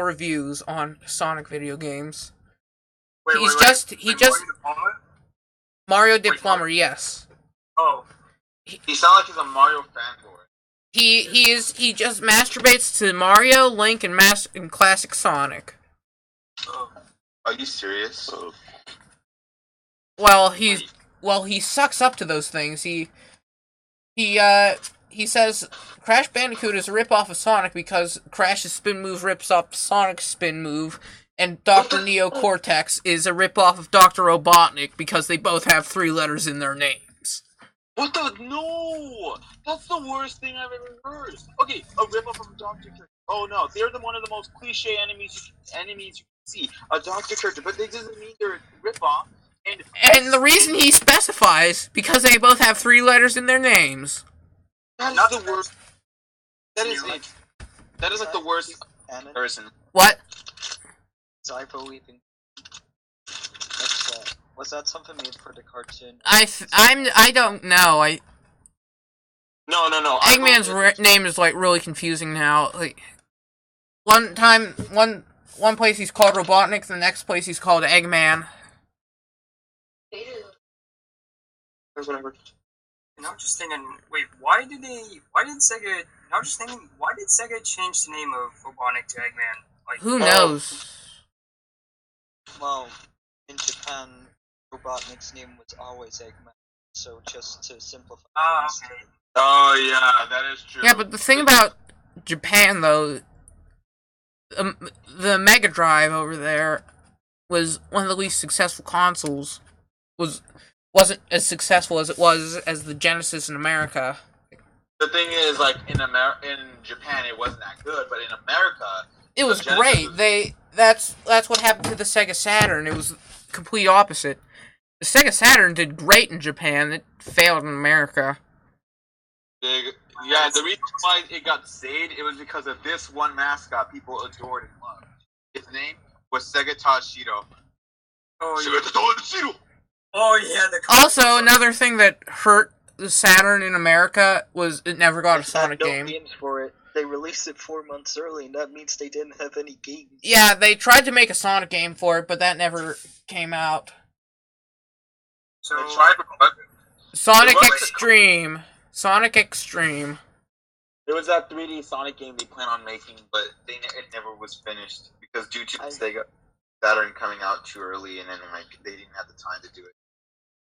[SPEAKER 1] reviews on Sonic video games. Mario Diplumber, yes.
[SPEAKER 4] Oh.
[SPEAKER 3] He sounds like he's a Mario fanboy.
[SPEAKER 1] He just masturbates to Mario, Link, and classic Sonic.
[SPEAKER 3] Are you serious?
[SPEAKER 1] Well, he sucks up to those things. He says Crash Bandicoot is a rip-off of Sonic because Crash's spin move rips off Sonic's spin move, and Dr. Neo Cortex is a rip-off of Dr. Robotnik because they both have 3 letters in their names.
[SPEAKER 3] What the? No! That's the worst thing I've ever heard. Okay, a rip-off of Dr. Character. Oh no, they're one of the most cliche enemies you can see. A Dr. Character, but they doesn't mean they're a rip-off.
[SPEAKER 1] And the reason he specifies, because they both have 3 letters in their names.
[SPEAKER 3] That is the worst. That is it. That is like the worst person.
[SPEAKER 1] What?
[SPEAKER 5] Zybo weeping. Was that something made for the cartoon?
[SPEAKER 1] I don't know.
[SPEAKER 3] No.
[SPEAKER 1] Eggman's name is like really confusing now. Like, one place he's called Robotnik, the next place he's called Eggman.
[SPEAKER 3] Whatever.
[SPEAKER 4] And I'm just thinking, wait, why did Sega change the name of Robotnik to Eggman? Like,
[SPEAKER 1] who knows?
[SPEAKER 5] Well, in Japan, Robotnik's name was always Eggman, so just to simplify.
[SPEAKER 4] Okay.
[SPEAKER 3] Oh yeah, that is true.
[SPEAKER 1] Yeah, but the thing about Japan, though, the Mega Drive over there was one of the least successful consoles. Wasn't as successful as it was as the Genesis in America.
[SPEAKER 3] The thing is, like in Japan, it wasn't that good, but in America,
[SPEAKER 1] it was great. That's what happened to the Sega Saturn. It was the complete opposite. The Sega Saturn did great in Japan. It failed in America.
[SPEAKER 3] Yeah, the reason why it got saved, it was because of this one mascot people adored and loved. His name was Sega Toshiro.
[SPEAKER 4] Oh yeah.
[SPEAKER 1] Also, another thing that hurt the Saturn in America was it never got a Sonic game.
[SPEAKER 5] Games for it. they released it 4 months early, and that means they didn't have any games.
[SPEAKER 1] Yeah, they tried to make a Sonic game for it, but that never came out.
[SPEAKER 4] So,
[SPEAKER 3] They tried, but
[SPEAKER 1] Sonic
[SPEAKER 3] It was-
[SPEAKER 1] Extreme. Sonic Extreme.
[SPEAKER 3] there was that 3D Sonic game they plan on making, but it never was finished because due to Sega Saturn coming out too early, and then like they didn't have the time to do it.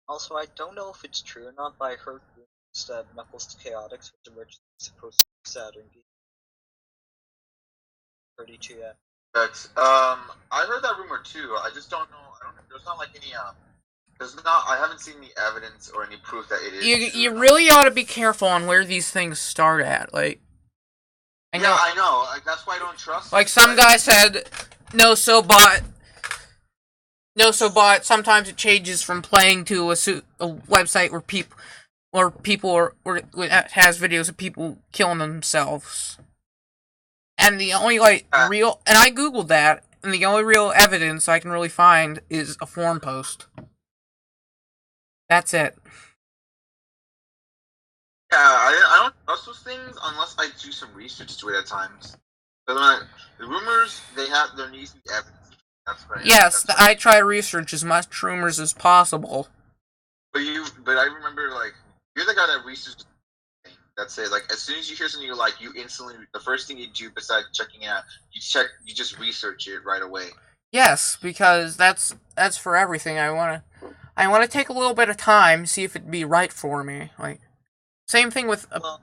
[SPEAKER 5] Also, I don't know if it's true or not, but I heard rumors that Knuckles Chaotix was originally supposed to be a Saturn game. Pretty true, yeah.
[SPEAKER 3] But I heard that rumor too. I just don't know. There's not like any I haven't seen any evidence or any proof that it is.
[SPEAKER 1] You really ought to be careful on where these things start at. Like,
[SPEAKER 3] I know. Like, that's why I don't trust.
[SPEAKER 1] Like some guy said, no so bot. Sometimes it changes from playing to a website where people has videos of people killing themselves. And the only and I googled that, and the only real evidence I can really find is a forum post. That's it.
[SPEAKER 3] Yeah, I don't trust those things unless I do some research to it at times. But the rumors, there needs to be evidence. That's right.
[SPEAKER 1] Yes, I try to research as much rumors as possible.
[SPEAKER 3] But I remember, like, you're the guy that researches things. That's it. Like, as soon as you hear something you like, you instantly, the first thing you do besides checking it out, you just research it right away.
[SPEAKER 1] Yes, because that's for everything. I want to take a little bit of time, see if it'd be right for me. Like, same thing with.
[SPEAKER 5] Well,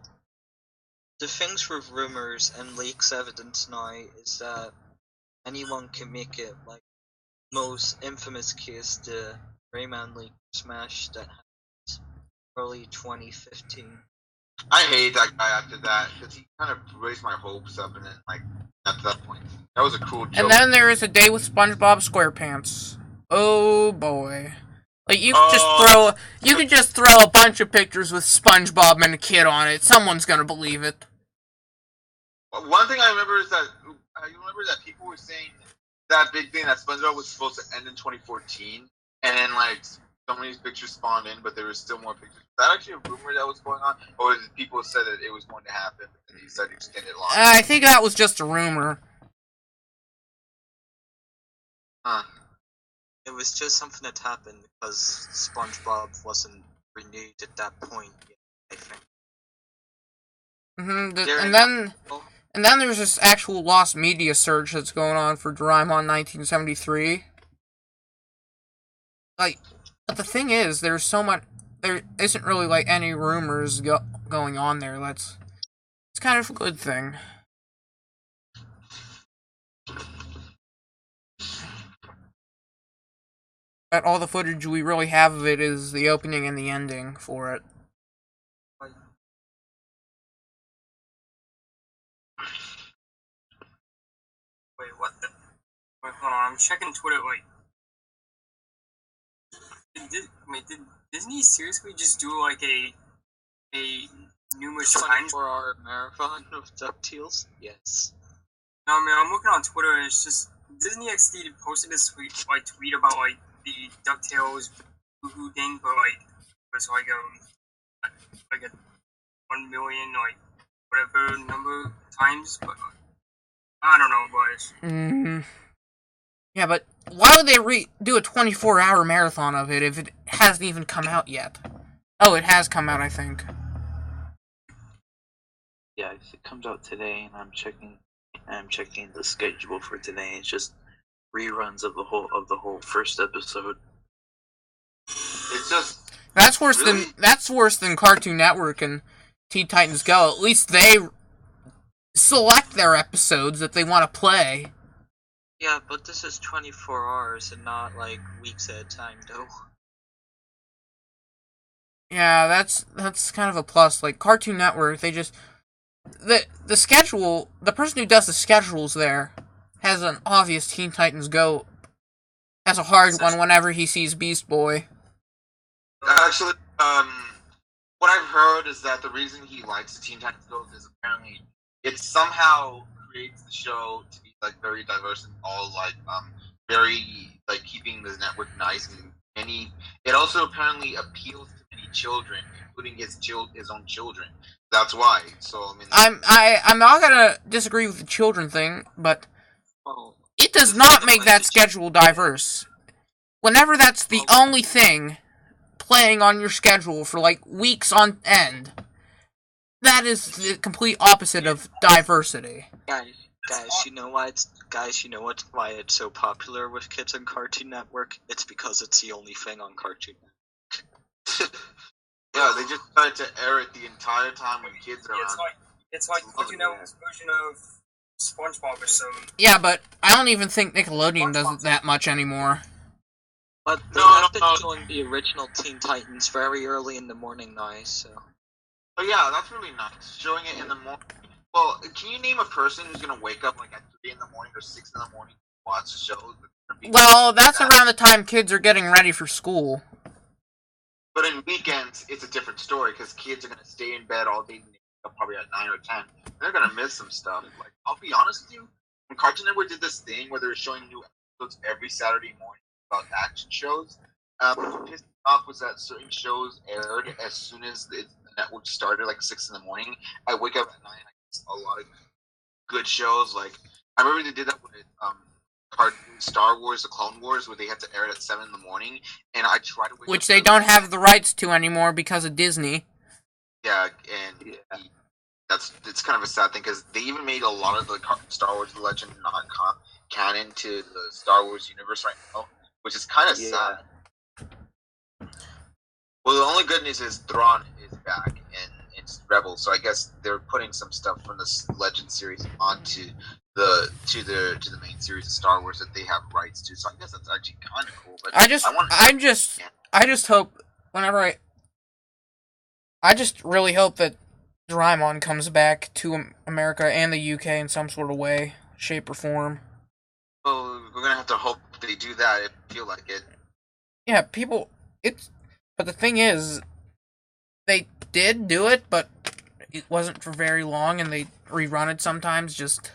[SPEAKER 5] the things with rumors and leaks evidence now is that anyone can make it. Like, most infamous case, the Rayman leak smash that happened early 2015.
[SPEAKER 3] I hate that guy after that because he kind of raised my hopes up, and then like at that point, that was a cool joke.
[SPEAKER 1] And then there is a day with SpongeBob SquarePants. Oh boy. Like, you could just throw a bunch of pictures with SpongeBob and a kid on it. Someone's gonna believe it.
[SPEAKER 3] One thing I remember is that people were saying that big thing that SpongeBob was supposed to end in 2014, and then like some of these pictures spawned in, but there was still more pictures. Was that actually a rumor that was going on, or did people said that it was going to happen and they decided to extend it longer?
[SPEAKER 1] I think that was just a rumor.
[SPEAKER 3] Huh.
[SPEAKER 5] It was just something that happened because SpongeBob wasn't renewed at that point yet, I think.
[SPEAKER 1] And then there's this actual lost media search that's going on for Doraemon 1973. Like, but the thing is, there isn't really like any rumors going on there. It's kind of a good thing. But all the footage we really have of it is the opening and the ending for it.
[SPEAKER 4] Wait, what the? Wait, hold on. I'm checking Twitter. Did Disney seriously just do like a numerous times
[SPEAKER 5] 24-hour marathon of DuckTales? Yes.
[SPEAKER 4] No, I mean, I'm looking on Twitter and it's just Disney XD posted this tweet about like the DuckTales Boo thing, but like it was like a 1 million whatever number times, but I don't know, boys.
[SPEAKER 1] Yeah, but why would they do a 24-hour marathon of it if it hasn't even come out yet? Oh, it has come out, I think.
[SPEAKER 6] Yeah, it comes out today, and I'm checking the schedule for today. It's just reruns of the whole first episode.
[SPEAKER 3] It's just
[SPEAKER 1] that's worse than Cartoon Network and Teen Titans Go. At least they select their episodes that they want to play.
[SPEAKER 5] Yeah, but this is 24 hours and not like weeks at a time, though.
[SPEAKER 1] Yeah, that's kind of a plus. Like Cartoon Network, they just the schedule. The person who does the schedules there has an obvious Teen Titans Go. Has a hard one whenever he sees Beast Boy.
[SPEAKER 3] actually what I've heard is that the reason he likes the Teen Titans Go is apparently it somehow creates the show to be like very diverse and all like very like keeping the network nice and it also apparently appeals to many children, including his own children. That's why. So I mean,
[SPEAKER 1] I'm not gonna disagree with the children thing, but
[SPEAKER 5] Well,
[SPEAKER 1] it does not make that schedule diverse. Whenever that's the only thing playing on your schedule for like weeks on end, that is the complete opposite of diversity.
[SPEAKER 5] guys, you know why why it's so popular with kids on Cartoon Network? It's because it's the only thing on Cartoon Network.
[SPEAKER 3] yeah, they just tried to air it the entire time when kids are
[SPEAKER 4] It's
[SPEAKER 3] around.
[SPEAKER 4] like Cartoon Network's version of SpongeBob or something.
[SPEAKER 1] Yeah, but I don't even think Nickelodeon does it that much anymore.
[SPEAKER 5] But they
[SPEAKER 3] No,
[SPEAKER 5] have to
[SPEAKER 3] no.
[SPEAKER 5] join the original Teen Titans very early in the morning now, so...
[SPEAKER 3] Oh yeah, that's really nice. Showing it in the morning. Well, can you name a person who's gonna wake up like at 3 in the morning or 6 in the morning to watch the show?
[SPEAKER 1] Well, that's around the time kids are getting ready for school.
[SPEAKER 3] But in weekends, it's a different story because kids are gonna stay in bed all day, and wake up probably at 9 or 10. They're gonna miss some stuff. Like, I'll be honest with you, when Cartoon Network did this thing where they were showing new episodes every Saturday morning about action shows, what pissed me off was that certain shows aired as soon as the network started, like 6 in the morning. I wake up at 9. I miss a lot of good shows. Like, I remember they did that with Star Wars: The Clone Wars, where they had to air it at 7 in the morning, and I tried to wake
[SPEAKER 1] Which
[SPEAKER 3] up
[SPEAKER 1] they
[SPEAKER 3] early.
[SPEAKER 1] don't have the rights to anymore because of Disney.
[SPEAKER 3] Yeah, and it's kind of a sad thing because they even made a lot of the Star Wars Legend not canon to the Star Wars universe right now, which is kind of sad. Well, the only good news is Thrawn is back and it's Rebels, so I guess they're putting some stuff from this Legend series onto the main series of Star Wars that they have rights to. So I guess that's actually kind of cool. But I
[SPEAKER 1] just hope I just really hope that Doraemon comes back to America and the UK in some sort of way, shape, or form.
[SPEAKER 3] Well, we're gonna have to hope they do that. If you feel like it.
[SPEAKER 1] Yeah, but the thing is, they did do it, but it wasn't for very long, and they rerun it sometimes, just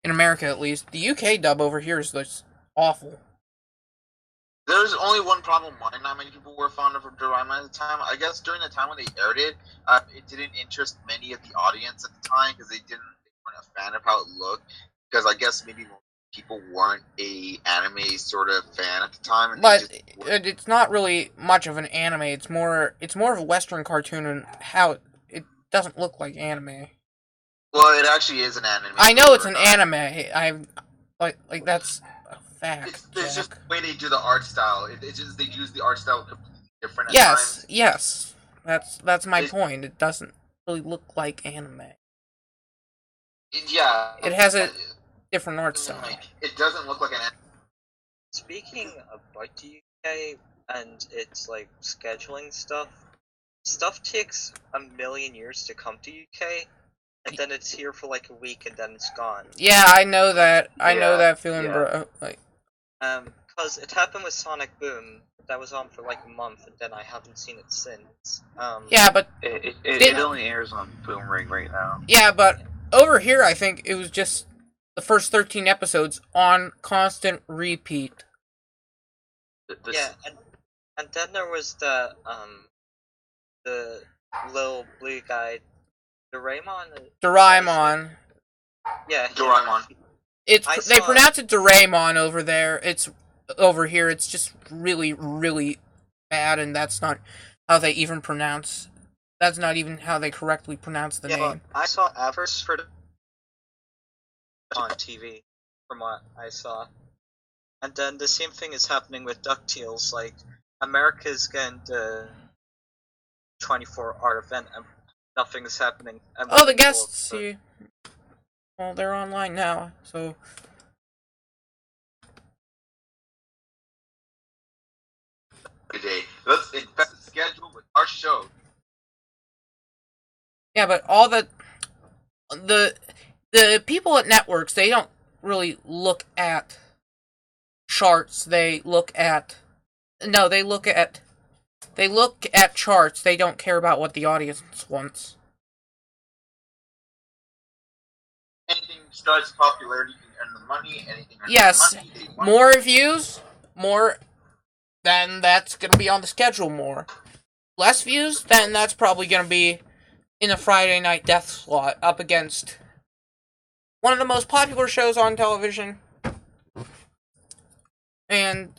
[SPEAKER 1] in America at least. The UK dub over here is just awful.
[SPEAKER 3] There's only one problem why not many people were fond of Doraemon at the time. I guess during the time when they aired it, it didn't interest many of the audience at the time because they weren't a fan of how it looked. Because I guess maybe people weren't a anime sort of fan at the time. And
[SPEAKER 1] but it's not really much of an anime. It's more of a Western cartoon, and how it doesn't look like anime.
[SPEAKER 3] Well, it actually is an anime.
[SPEAKER 1] I know it's an anime. I like that's a fact.
[SPEAKER 3] It's just the way they do the art style. It's just they use the art style completely different. At
[SPEAKER 1] yes,
[SPEAKER 3] times.
[SPEAKER 1] yes. That's my point. It doesn't really look like anime.
[SPEAKER 3] Yeah.
[SPEAKER 1] It has a different art style.
[SPEAKER 3] It doesn't look like an anime.
[SPEAKER 5] Speaking about the UK and its like scheduling stuff takes a million years to come to UK, and then it's here for like a week and then it's gone.
[SPEAKER 1] Yeah, I know that. I know that feeling, bro. Like,
[SPEAKER 5] because it happened with Sonic Boom. That was on for like a month, and then I haven't seen it since.
[SPEAKER 1] yeah, but
[SPEAKER 6] it only airs on Boomerang right now.
[SPEAKER 1] Yeah, but over here, I think it was just the first 13 episodes on constant repeat.
[SPEAKER 5] Yeah, and then there was the little blue guy,
[SPEAKER 1] Doraemon.
[SPEAKER 5] Yeah,
[SPEAKER 3] Doraemon.
[SPEAKER 1] They pronounce it Doraemon over there. It's over here. It's just really, really bad, and that's not how they even pronounce. That's not even how they correctly pronounce the name.
[SPEAKER 5] I saw adverts for the on TV, from what I saw. And then the same thing is happening with DuckTales. Like, America's getting the 24-hour event, and nothing is happening.
[SPEAKER 1] Oh, the guests! See, well, they're online now, so.
[SPEAKER 3] Today, let's infect the schedule with our show.
[SPEAKER 1] Yeah, but all the people at networks, they don't really look at charts. They look at charts. They don't care about what the audience wants.
[SPEAKER 3] Anything starts popularity can earn the money. Anything earns
[SPEAKER 1] Yes,
[SPEAKER 3] the money, they want
[SPEAKER 1] more views, more. Then that's gonna be on the schedule more. less views, then that's probably gonna be in the Friday night death slot up against one of the most popular shows on television. And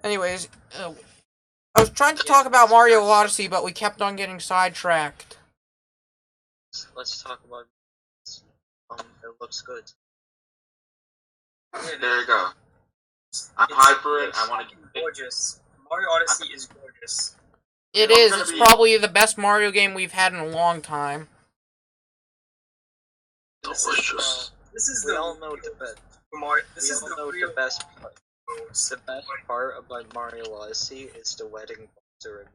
[SPEAKER 1] anyways, I was trying to talk about Mario Odyssey, but we kept on getting sidetracked.
[SPEAKER 5] Let's talk about. It looks good.
[SPEAKER 3] There you go. I'm hyped for it. I want to get
[SPEAKER 4] gorgeous. Mario Odyssey is gorgeous.
[SPEAKER 1] It is. It's probably the best Mario game we've had in a long time.
[SPEAKER 6] Delicious.
[SPEAKER 4] This is
[SPEAKER 5] We all know the best.
[SPEAKER 4] This is the
[SPEAKER 5] the best part. The best part about Mario Odyssey is the wedding poster.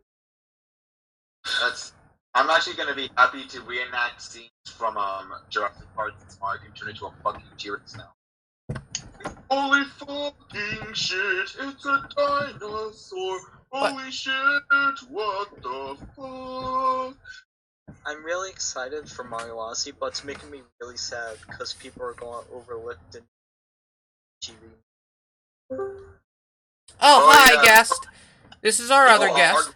[SPEAKER 3] I'm actually gonna be happy to reenact scenes from Jurassic Park since Mario can turn into a fucking T-Rex now. Holy fucking shit! It's a dinosaur. Holy shit! What the fuck?
[SPEAKER 5] I'm really excited for Mario Odyssey, but it's making me really sad because people are going to overlook the TV.
[SPEAKER 1] Oh, hi,
[SPEAKER 3] yeah.
[SPEAKER 1] guest. This is our other guest.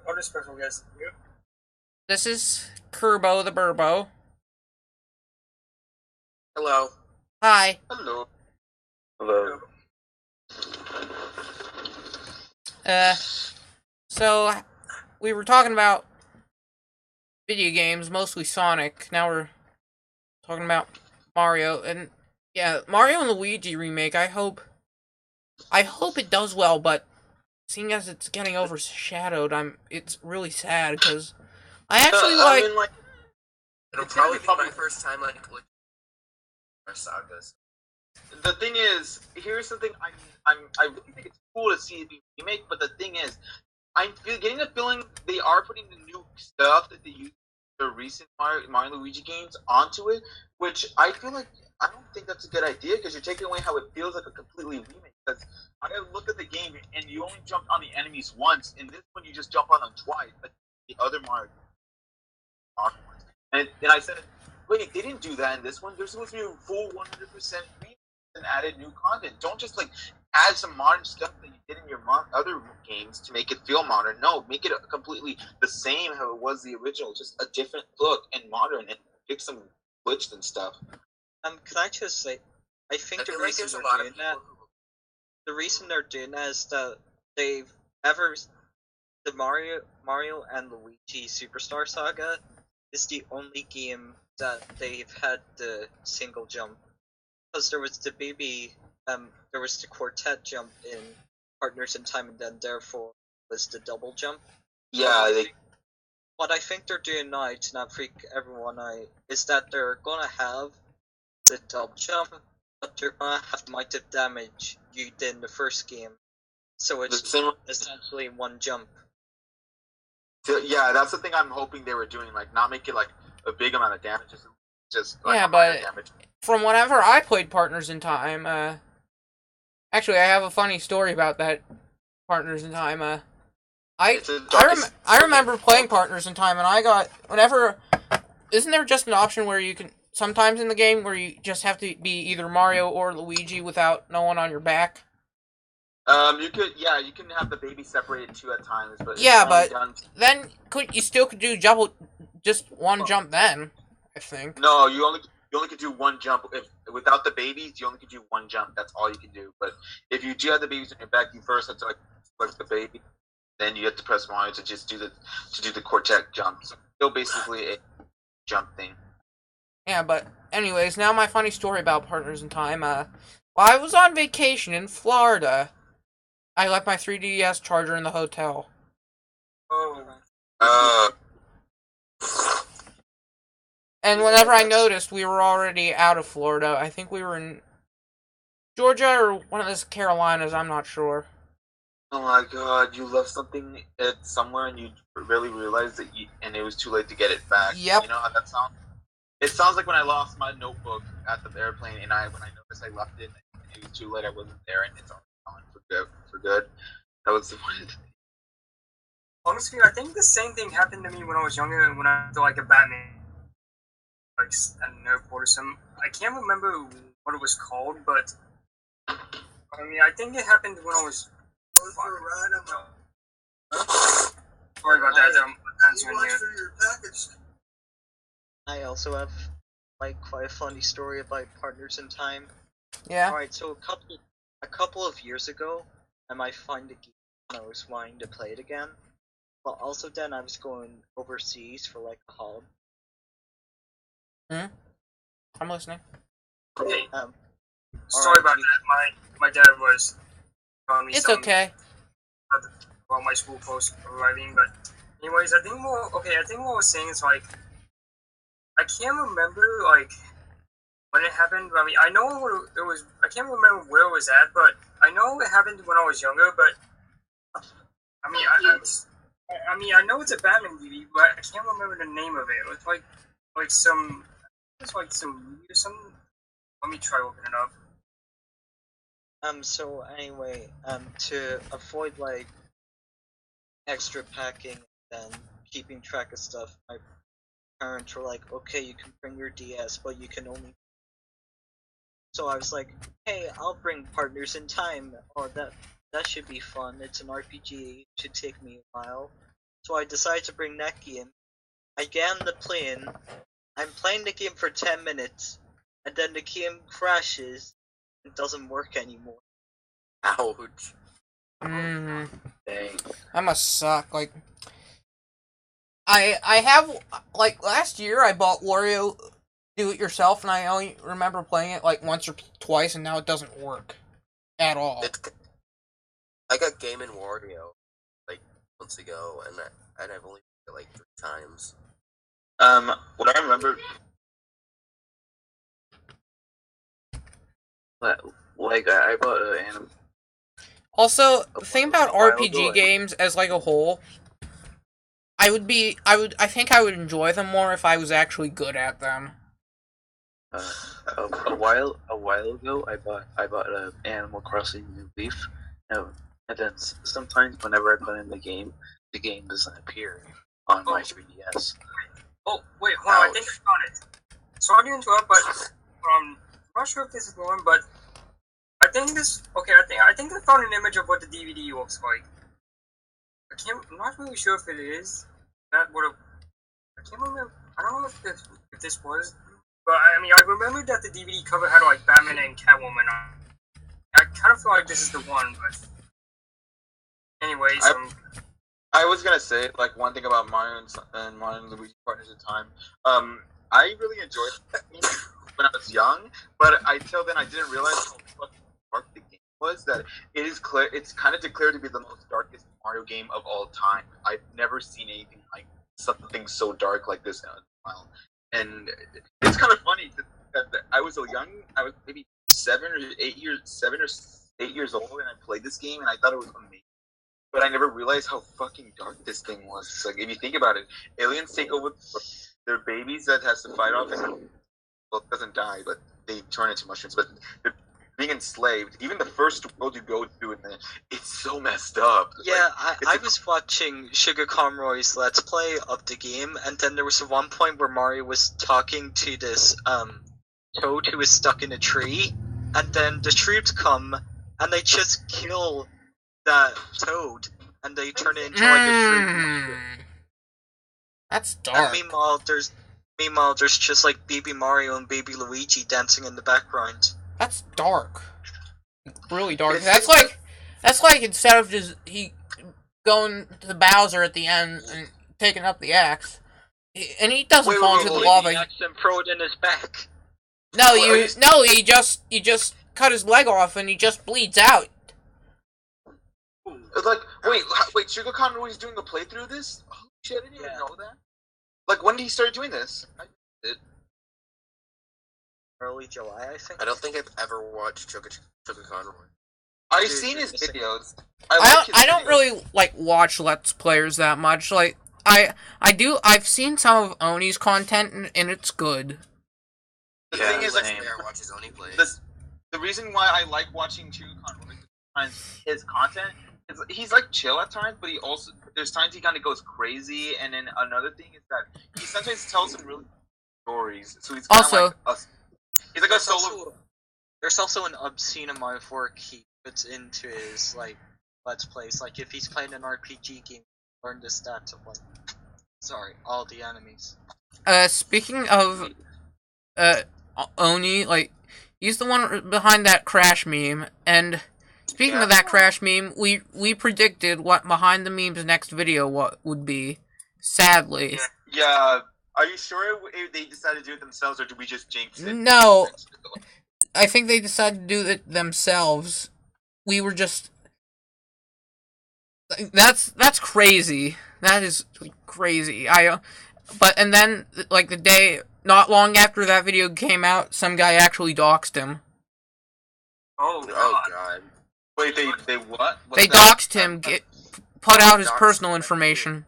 [SPEAKER 4] Other special guest.
[SPEAKER 1] This is KirbotheBirbo.
[SPEAKER 7] Hello.
[SPEAKER 1] Hi.
[SPEAKER 3] Hello.
[SPEAKER 6] Hello.
[SPEAKER 1] So we were talking about video games, mostly Sonic. Now we're talking about Mario, and yeah, Mario and Luigi remake. I hope it does well, but seeing as it's getting overshadowed, it's really sad because I actually
[SPEAKER 7] It'll probably be my first time our sagas.
[SPEAKER 3] The thing is, here's something I really think it's cool to see it be remake, but the thing is, I'm getting the feeling they are putting the new stuff that they used in the recent Mario and Luigi games onto it, which I feel like I don't think that's a good idea because you're taking away how it feels like a completely remake. Because I look at the game and you only jumped on the enemies once, and this one you just jump on them twice, like the other Mario. And I said, wait, they didn't do that in this one. There's supposed to be a full 100% remake and added new content. Don't just add some modern stuff that you did in your other games to make it feel modern. No, make it completely the same how it was the original, just a different look and modern, and fix some glitched and stuff.
[SPEAKER 5] Can I just say, I think the reason they're doing that, the reason they're doing that is that the Mario and Luigi Superstar Saga is the only game that they've had the single jump. Because there was the there was the quartet jump in Partners in Time, and then therefore was the double jump.
[SPEAKER 3] Yeah,
[SPEAKER 5] what I think they're doing now to not freak everyone out is that they're gonna have the double jump, but they're gonna have might of damage you did in the first game. So it's essentially one jump.
[SPEAKER 3] Yeah, that's the thing I'm hoping they were doing, not make it a big amount of damage, just
[SPEAKER 1] yeah, but damage. From whenever I played Partners in Time, actually I have a funny story about that Partners in Time. I remember playing Partners in Time, and I got isn't there just an option where you can sometimes in the game where you just have to be either Mario or Luigi without no one on your back?
[SPEAKER 3] You can have the baby separated two at times, but
[SPEAKER 1] then you still could do just one jump then, I think.
[SPEAKER 3] No, you only could do one jump. Without the babies, you only could do one jump. That's all you can do. But if you do have the babies on your back, you first have to select the baby, then you have to press Mario to just do the quartet jump. So still basically a jump thing.
[SPEAKER 1] Yeah, but anyways, now my funny story about Partners in Time. While I was on vacation in Florida, I left my 3DS charger in the hotel. And whenever I noticed, we were already out of Florida. I think we were in Georgia or one of the Carolinas, I'm not sure.
[SPEAKER 3] Oh my god, you left something somewhere and you really realized that and it was too late to get it back.
[SPEAKER 1] Yep.
[SPEAKER 3] You know how that sounds? It sounds like when I lost my notebook at the airplane and when I noticed I left it and it was too late, I wasn't there and it's already gone for good. That was the point.
[SPEAKER 4] honestly, I think the same thing happened to me when I was younger. When I did like a Batman, like I don't know, or some. I can't remember what it was called, but I mean, I think it happened when I was. Sorry about that. Answering here.
[SPEAKER 5] I also have like quite a funny story about partners in time.
[SPEAKER 1] Yeah.
[SPEAKER 5] Alright, so a couple of years ago, I might find a game and I was wanting to play it again. But also then I was going overseas for like a holiday.
[SPEAKER 1] I'm listening.
[SPEAKER 4] Okay.
[SPEAKER 5] Um,
[SPEAKER 4] Sorry about that. My dad was telling me
[SPEAKER 1] It's
[SPEAKER 4] something
[SPEAKER 1] okay.
[SPEAKER 4] about my school post arriving, but anyways, I think what I was saying is like I can't remember like when it happened. I mean, I know it was. I can't remember where it was at, but I know it happened when I was younger. But I mean, I know it's a Batman DVD, but I can't remember the name of it. It was like some. It's like some movie or something. Let me try opening it up.
[SPEAKER 5] So anyway, to avoid like extra packing and keeping track of stuff, my parents were like, okay, you can bring your DS, but you can only. So I was like, hey, I'll bring Partners in Time. Oh, that should be fun. It's an RPG. It should take me a while. So I decided to bring that game. I get on the plane. I'm playing the game for 10 minutes, and then the game crashes and doesn't work anymore.
[SPEAKER 7] Ouch.
[SPEAKER 1] Mm-hmm.
[SPEAKER 7] Dang.
[SPEAKER 1] That must suck. Like, I have, like, last year I bought Wario Do It Yourself, and I only remember playing it, like, once or twice, and now it doesn't work. At all.
[SPEAKER 7] I got Game & Wario, like, months ago, and I've only played it, like, 3 times.
[SPEAKER 3] What I remember.
[SPEAKER 6] Like, I bought an anime.
[SPEAKER 1] Also, the thing about
[SPEAKER 6] while
[SPEAKER 1] RPG
[SPEAKER 6] ago,
[SPEAKER 1] games as, like, a whole, I think I would enjoy them more if I was actually good at them.
[SPEAKER 6] A while ago, I bought an Animal Crossing New Leaf, and then sometimes whenever I put in the game doesn't appear on my 3DS.
[SPEAKER 4] Oh wait, hold on. I think I found it. Sorry to interrupt, but I'm not sure if this is the one, but I think this. Okay, I think I found an image of what the DVD looks like. I'm not really sure if it is. That would have. I can't remember. I don't know if this was. But I mean, I remember that the DVD cover had like Batman and Catwoman on. I kind of feel like this is the one, but anyways,
[SPEAKER 3] I was gonna say, like, one thing about Mario and Luigi Partners in Time. I really enjoyed that game when I was young, but until then I didn't realize how fucking dark the game was. That it is clear, it's kind of declared to be the most darkest Mario game of all time. I've never seen anything like something so dark like this in a while, and it's kind of funny that I was so young. I was maybe 7 or 8 years old, and I played this game, and I thought it was amazing. But I never realized how fucking dark this thing was. It's like, if you think about it, aliens take over their babies that has to fight off, and well, it doesn't die, but they turn into mushrooms. But they're being enslaved. Even the first world you go to, and it's so messed up.
[SPEAKER 5] Yeah,
[SPEAKER 3] like,
[SPEAKER 5] I was watching Sugar Conroy's Let's Play of the game, and then there was one point where Mario was talking to this toad who was stuck in a tree, and then the troops come, and they just kill that toad, and they turn it into like a tree.
[SPEAKER 1] That's dark.
[SPEAKER 5] And meanwhile, there's just like Baby Mario and Baby Luigi dancing in the background.
[SPEAKER 1] That's dark. Really dark. That's like instead of just going to the Bowser at the end and taking up the axe, and he doesn't fall into the lava.
[SPEAKER 5] The axe and throw it in his back.
[SPEAKER 1] You just cut his leg off and he just bleeds out.
[SPEAKER 3] It's like, wait, Sugar Conroy's doing a playthrough of this? Holy shit, I didn't even know that. Like, when did he start doing this?
[SPEAKER 5] Early July, I think.
[SPEAKER 7] I don't think I've ever watched Sugar Conroy.
[SPEAKER 3] I've seen his videos.
[SPEAKER 1] I don't really like watch Let's Players that much. Like I've seen some of Oni's content and it's good.
[SPEAKER 3] The thing is, like,
[SPEAKER 7] I watch his Oni play.
[SPEAKER 3] The reason why I like watching Sugar Conroy his content is he's like chill at times, but there's times he kind of goes crazy, and then another thing is that he sometimes tells some really stories. So he's kind of
[SPEAKER 1] Also-
[SPEAKER 3] like he's like a solo.
[SPEAKER 5] There's also an obscene amount of work he puts into his like let's plays. Like if he's playing an RPG game, learn the stats of like all the enemies.
[SPEAKER 1] Speaking of Oni, like he's the one behind that Crash meme, and speaking of that Crash meme, we predicted what behind the meme's next video what would be. Sadly,
[SPEAKER 3] Yeah. Are you sure they decided to do it themselves, or did we just jinx it?
[SPEAKER 1] no. I think they decided to do it themselves. We were just. That's crazy. That is crazy. And then like the day, not long after that video came out, some guy actually doxed him.
[SPEAKER 4] Oh
[SPEAKER 7] Oh
[SPEAKER 4] god.
[SPEAKER 7] god.
[SPEAKER 3] Wait, they what?
[SPEAKER 1] They doxed him, put out his personal information.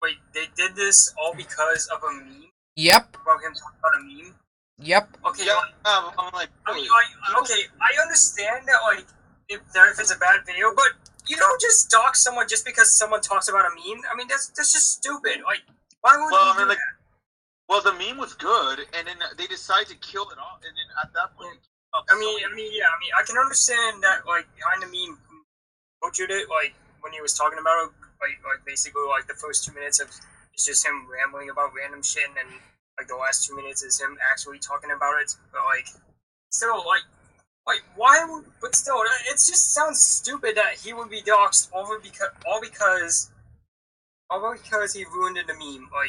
[SPEAKER 4] Wait, they did this all because of a meme?
[SPEAKER 1] Yep.
[SPEAKER 4] About him talking about a meme?
[SPEAKER 1] Yep.
[SPEAKER 4] Okay,
[SPEAKER 3] Yeah,
[SPEAKER 4] like,
[SPEAKER 3] I'm like,
[SPEAKER 4] I mean, I understand that, like, if it's a bad video, but you don't just dox someone just because someone talks about a meme. I mean, that's just stupid. Like, why would you do that?
[SPEAKER 3] well, the meme was good, and then they decided to kill it off, and then at that point,
[SPEAKER 4] I can understand that, like, behind the meme, who butchered it, like, when he was talking about it, like basically, like, the first 2 minutes of it's just him rambling about random shit, and then, like, the last 2 minutes is him actually talking about it, but, like, still, like, why would, but still, it just sounds stupid that he would be doxxed all because he ruined the meme,
[SPEAKER 3] well,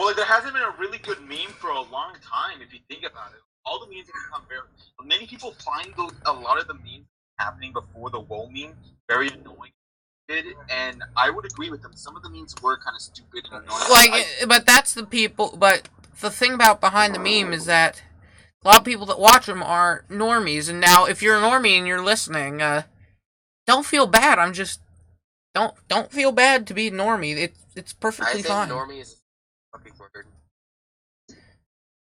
[SPEAKER 3] like, there hasn't been a really good meme for a long time, if you think about it. All the memes have become many people find a lot of the memes happening before the WoW meme very annoying. And I would agree with them. Some of the memes were kind of stupid and annoying.
[SPEAKER 1] But that's the people. But the thing about behind the meme is that a lot of people that watch them are normies. And now, if you're a normie and you're listening, don't feel bad. I'm just don't feel bad to be a normie. It's perfectly fine.
[SPEAKER 7] Normie is a fucking word.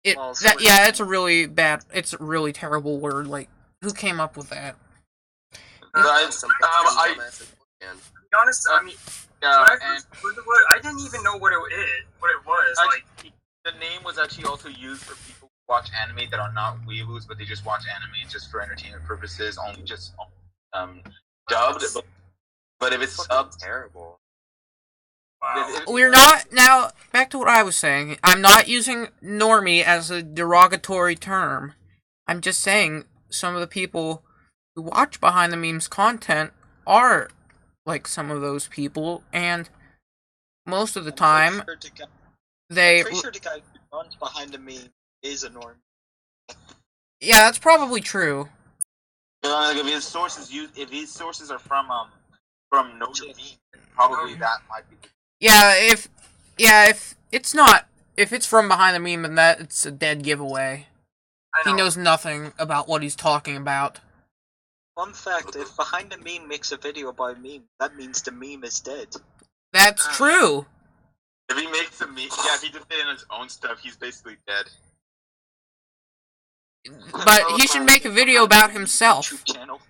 [SPEAKER 1] It's a really bad. It's a really terrible word. Like, who came up with that?
[SPEAKER 4] to be honest, I mean, I didn't even know what it was.
[SPEAKER 3] Actually, the name was actually also used for people who watch anime that are not weeaboos, but they just watch anime just for entertainment purposes, only just dubbed. But if it's subbed,
[SPEAKER 7] terrible.
[SPEAKER 4] Wow.
[SPEAKER 1] We're not now. Back to what I was saying. I'm not using normie as a derogatory term. I'm just saying some of the people who watch behind the memes content are like some of those people, and most of the time
[SPEAKER 5] I'm pretty sure the guy who runs behind the meme is a norm.
[SPEAKER 1] Yeah, that's probably true.
[SPEAKER 3] like if his sources are from Notre Dame, probably that might be.
[SPEAKER 1] If it's from behind the meme, then it's a dead giveaway. He knows nothing about what he's talking about.
[SPEAKER 5] Fun fact, if behind the meme makes a video about a meme, that means the meme is dead.
[SPEAKER 1] That's true.
[SPEAKER 3] If he makes a meme, if he just did in his own stuff, he's basically dead.
[SPEAKER 1] But he should make a video about himself.
[SPEAKER 5] YouTube channel.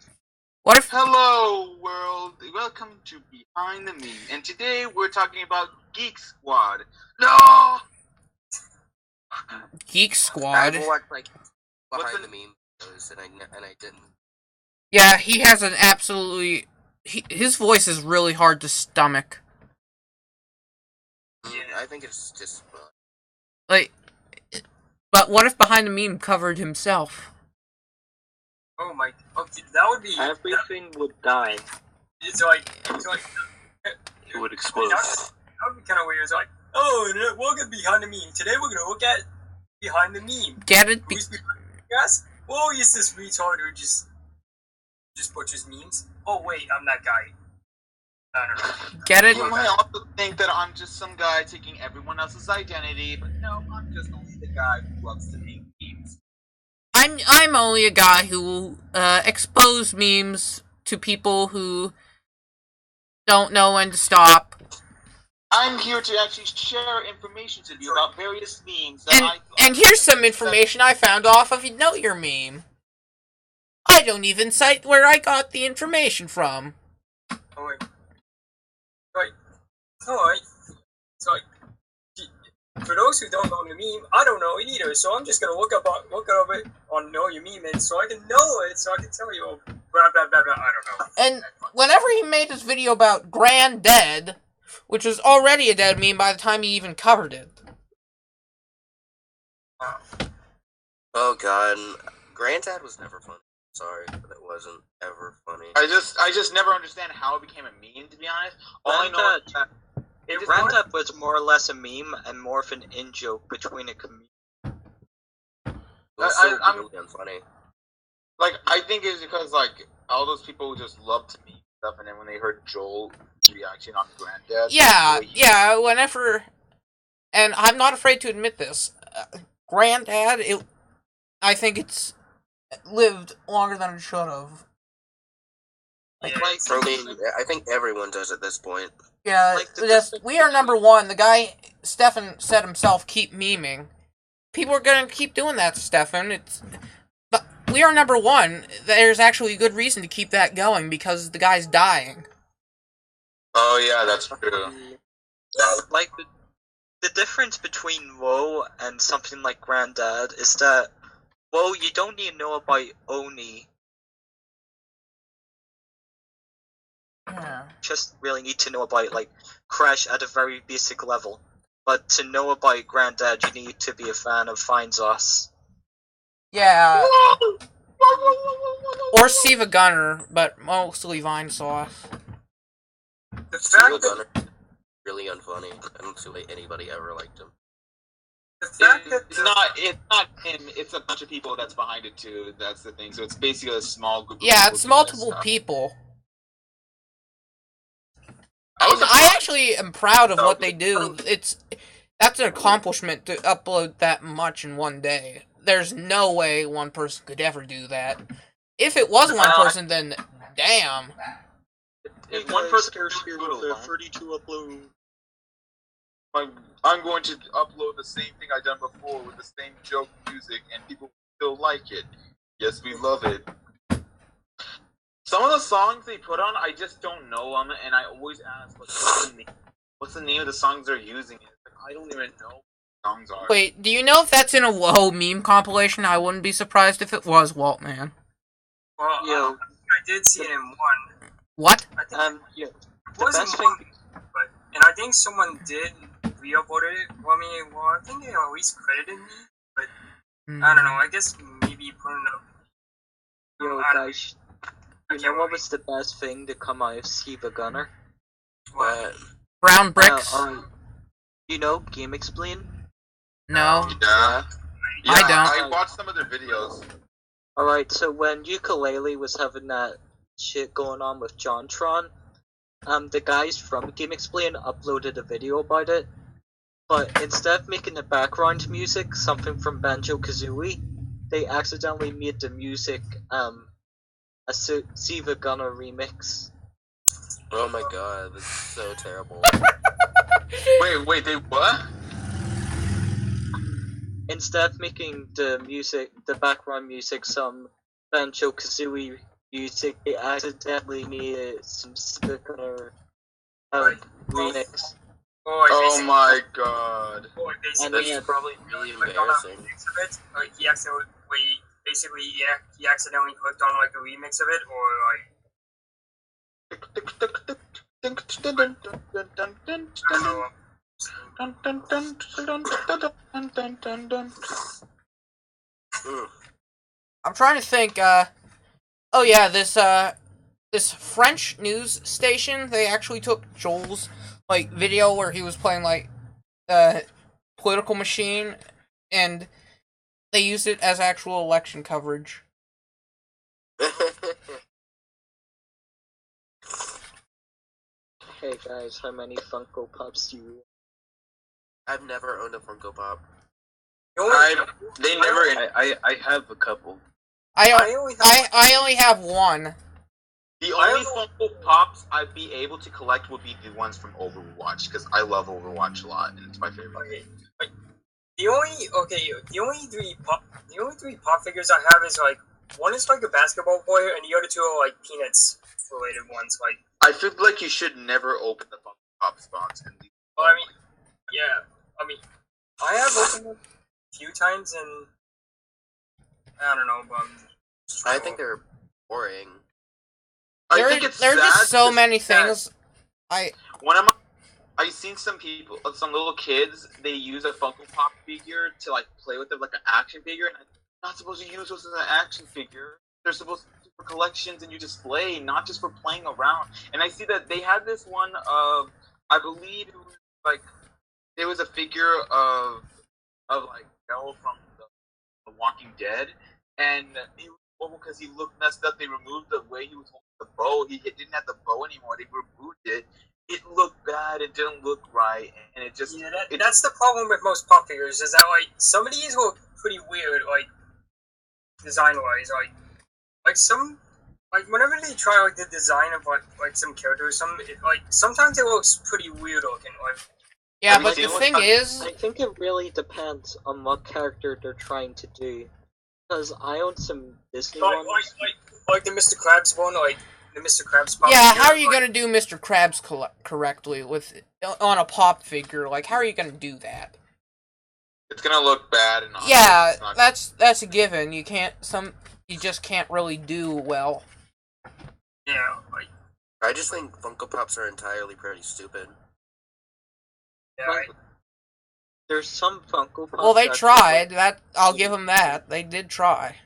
[SPEAKER 1] What if...
[SPEAKER 3] Hello, world. Welcome to Behind the Meme. And today we're talking about Geek Squad. No!
[SPEAKER 1] Geek Squad?
[SPEAKER 7] I watched like behind the meme videos, and I didn't.
[SPEAKER 1] Yeah, he has an absolutely... his voice is really hard to stomach.
[SPEAKER 7] Yeah, I think it's just
[SPEAKER 1] Like... But what if behind the meme covered himself?
[SPEAKER 4] Oh my! Okay, that would be.
[SPEAKER 5] Everything would die.
[SPEAKER 4] It's like.
[SPEAKER 6] It would explode.
[SPEAKER 4] That would be kind of weird. It's like, oh, welcome behind the meme. Today we're gonna look at behind the meme.
[SPEAKER 1] Get it?
[SPEAKER 4] Who's behind the guys? Oh, he's this retard who just butchers memes. Oh wait, I'm that guy. I don't know.
[SPEAKER 1] Get it?
[SPEAKER 3] You might also think that I'm just some guy taking everyone else's identity, but no, I'm just only the guy who loves to make memes.
[SPEAKER 1] I'm only a guy who will expose memes to people who don't know when to stop.
[SPEAKER 3] I'm here to actually share information to you about various memes
[SPEAKER 1] And here's some information I found off of Know Your Meme. I don't even cite where I got the information from.
[SPEAKER 4] Alright. Alright. So, for those who don't know the meme, I don't know it either, so I'm just gonna look up it on Know Your Meme, and so I can know it, so I can tell you, blah, blah, blah, blah, I don't know.
[SPEAKER 1] And whenever he made this video about Granddad, which was already a dead meme by the time he even covered it.
[SPEAKER 7] Oh god, Granddad was never funny. Sorry, but it wasn't ever funny.
[SPEAKER 3] I just never understand how it became a meme, to be honest. All I know is that
[SPEAKER 5] Granddad was more or less a meme and more of an in-joke between a comedian.
[SPEAKER 7] It was so really unfunny.
[SPEAKER 3] like, I think it's because, like, all those people just love to meme stuff, and then when they heard Joel's reaction on Granddad...
[SPEAKER 1] Yeah, whenever... And I'm not afraid to admit this. Granddad, I think it's lived longer than it should have.
[SPEAKER 7] I mean, I think everyone does at this point.
[SPEAKER 1] Yeah, we are number one. The guy, Stefan, said himself, keep memeing. People are gonna keep doing that, Stefan. But we are number one. There's actually a good reason to keep that going, because the guy's dying.
[SPEAKER 3] Oh, yeah, that's true.
[SPEAKER 5] Like, the difference between WoW and something like Granddad is that WoW, you don't need to know about Oni.
[SPEAKER 1] Yeah.
[SPEAKER 5] Just really need to know about, like, Crash at a very basic level. But to know about Granddad, you need to be a fan of Finds Us.
[SPEAKER 1] Yeah. Or Siva Gunner, but mostly Vine Sauce.
[SPEAKER 4] The
[SPEAKER 7] Steve
[SPEAKER 4] fact that
[SPEAKER 7] Gunner, really unfunny. I don't see why anybody ever liked him.
[SPEAKER 3] It's not him, it's a bunch of people that's behind it, too. That's the thing. So it's basically a small group of people.
[SPEAKER 1] Yeah, it's multiple people. I actually am proud of what they do. That's an accomplishment to upload that much in one day. There's no way one person could ever do that. If it was one person, then damn.
[SPEAKER 3] If one person can
[SPEAKER 5] here
[SPEAKER 3] do it
[SPEAKER 5] with
[SPEAKER 3] alone,
[SPEAKER 5] 32 upload.
[SPEAKER 3] I'm going to upload the same thing I done before with the same joke music, and people still like it. Yes, we love it. Some of the songs they put on, I just don't know them, and I always ask, like, what's the name of the songs they're using? Like, I don't even know what the songs are.
[SPEAKER 1] Wait, do you know if that's in a WoW meme compilation? I wouldn't be surprised if it was, Waltman.
[SPEAKER 4] well,
[SPEAKER 5] Yo.
[SPEAKER 4] I did see it in one.
[SPEAKER 1] What?
[SPEAKER 4] I think
[SPEAKER 5] Yeah.
[SPEAKER 4] it
[SPEAKER 5] The
[SPEAKER 4] wasn't
[SPEAKER 5] best
[SPEAKER 4] one,
[SPEAKER 5] thing,
[SPEAKER 4] and I think someone did re-upload it. Well, I think they at least credited me, but I don't know. I guess maybe putting up.
[SPEAKER 5] yo,
[SPEAKER 4] I don't-
[SPEAKER 5] guys, you know what was the best thing to come out of Siva Gunner?
[SPEAKER 4] What?
[SPEAKER 1] Brown bricks?
[SPEAKER 5] You know Game Explain?
[SPEAKER 1] No.
[SPEAKER 3] Yeah.
[SPEAKER 1] I don't.
[SPEAKER 3] I watched some of their videos.
[SPEAKER 5] Alright, so when Ukulele was having that shit going on with JonTron, the guys from Game Explain uploaded a video about it, but instead of making the background music something from Banjo-Kazooie, they accidentally made the music a Siva Gunner remix.
[SPEAKER 7] Oh my god, this is so terrible.
[SPEAKER 3] Wait, they what?
[SPEAKER 5] Instead of making the background music some Banjo-Kazooie music, they accidentally made it some Siva Gunner remix.
[SPEAKER 3] Oh my god.
[SPEAKER 5] And
[SPEAKER 7] That's
[SPEAKER 5] yeah,
[SPEAKER 7] probably really
[SPEAKER 4] clicked on a
[SPEAKER 7] embarrassing.
[SPEAKER 4] remix of it, like he accidentally clicked on like a remix of it, or like I don't know.
[SPEAKER 1] I'm trying to think, oh yeah, this French news station, they actually took Joel's, like, video where he was playing, like, Political Machine, and they used it as actual election coverage.
[SPEAKER 5] hey guys, how many Funko Pops do you?
[SPEAKER 7] I've never owned a Funko Pop.
[SPEAKER 6] I have a couple.
[SPEAKER 1] I
[SPEAKER 4] I
[SPEAKER 1] only have one.
[SPEAKER 3] The only Funko Pops I'd be able to collect would be the ones from Overwatch, because I love Overwatch a lot, and it's my favorite game.
[SPEAKER 4] The only three pop figures I have is like one is like a basketball player, and the other two are like Peanuts related ones. Like,
[SPEAKER 3] I feel like you should never open the Funko Pop box.
[SPEAKER 4] well, I mean, yeah, I mean, I have opened it a few times, and I don't know, but
[SPEAKER 7] I think they're boring.
[SPEAKER 3] I think it's
[SPEAKER 1] there are
[SPEAKER 3] sad
[SPEAKER 1] just so
[SPEAKER 3] to-
[SPEAKER 1] many things.
[SPEAKER 3] I've seen some people, some little kids, they use a Funko Pop figure to like play with it like an action figure, and I'm not supposed to use those as an action figure. They're supposed to be for collections and you display, not just for playing around. And I see that they had this one of, I believe it was like, it was a figure of like Bell from the Walking Dead, and he was because he looked messed up. They removed the way he was holding the bow. He didn't have the bow anymore. They removed it. It looked bad. It didn't look right, and it just
[SPEAKER 4] that's the problem with most pop figures is that like some of these look pretty weird, like design wise, like some like whenever they try like the design of like some characters, sometimes it looks pretty weird looking. Like,
[SPEAKER 1] Yeah, but the thing is,
[SPEAKER 5] I think it really depends on what character they're trying to do. Because I own some Disney ones.
[SPEAKER 4] like the Mr. Krabs one, like the Mr. Krabs pop
[SPEAKER 1] yeah,
[SPEAKER 4] figure,
[SPEAKER 1] how are you
[SPEAKER 4] like,
[SPEAKER 1] gonna do Mr. Krabs correctly on a pop figure? Like, how are you gonna do that?
[SPEAKER 3] it's gonna look bad. And
[SPEAKER 1] Yeah,
[SPEAKER 3] it's not-
[SPEAKER 1] that's a given. You just can't really do well.
[SPEAKER 4] Yeah, like
[SPEAKER 7] I just think Funko Pops are entirely pretty stupid.
[SPEAKER 4] yeah,
[SPEAKER 5] Like, there's some Funko Pops.
[SPEAKER 1] Well, they
[SPEAKER 5] that
[SPEAKER 1] tried. That I'll give them that. They did try.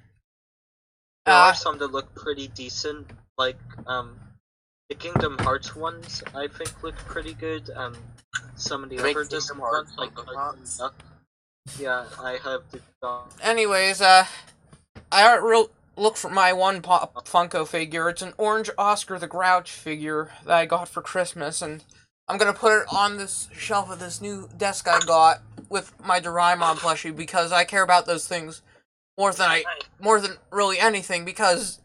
[SPEAKER 5] There are some that look pretty decent, like the Kingdom Hearts ones. I think look pretty good. Some of the
[SPEAKER 7] They make
[SPEAKER 5] other Disney
[SPEAKER 7] Kingdom Hearts
[SPEAKER 5] ones, like
[SPEAKER 7] Funko Pops?
[SPEAKER 5] yeah, I have the.
[SPEAKER 1] Anyways, look for my one pop Funko figure. It's an orange Oscar the Grouch figure that I got for Christmas, and I'm gonna put it on this shelf of this new desk I got with my Doraemon plushie because I care about those things more than really anything because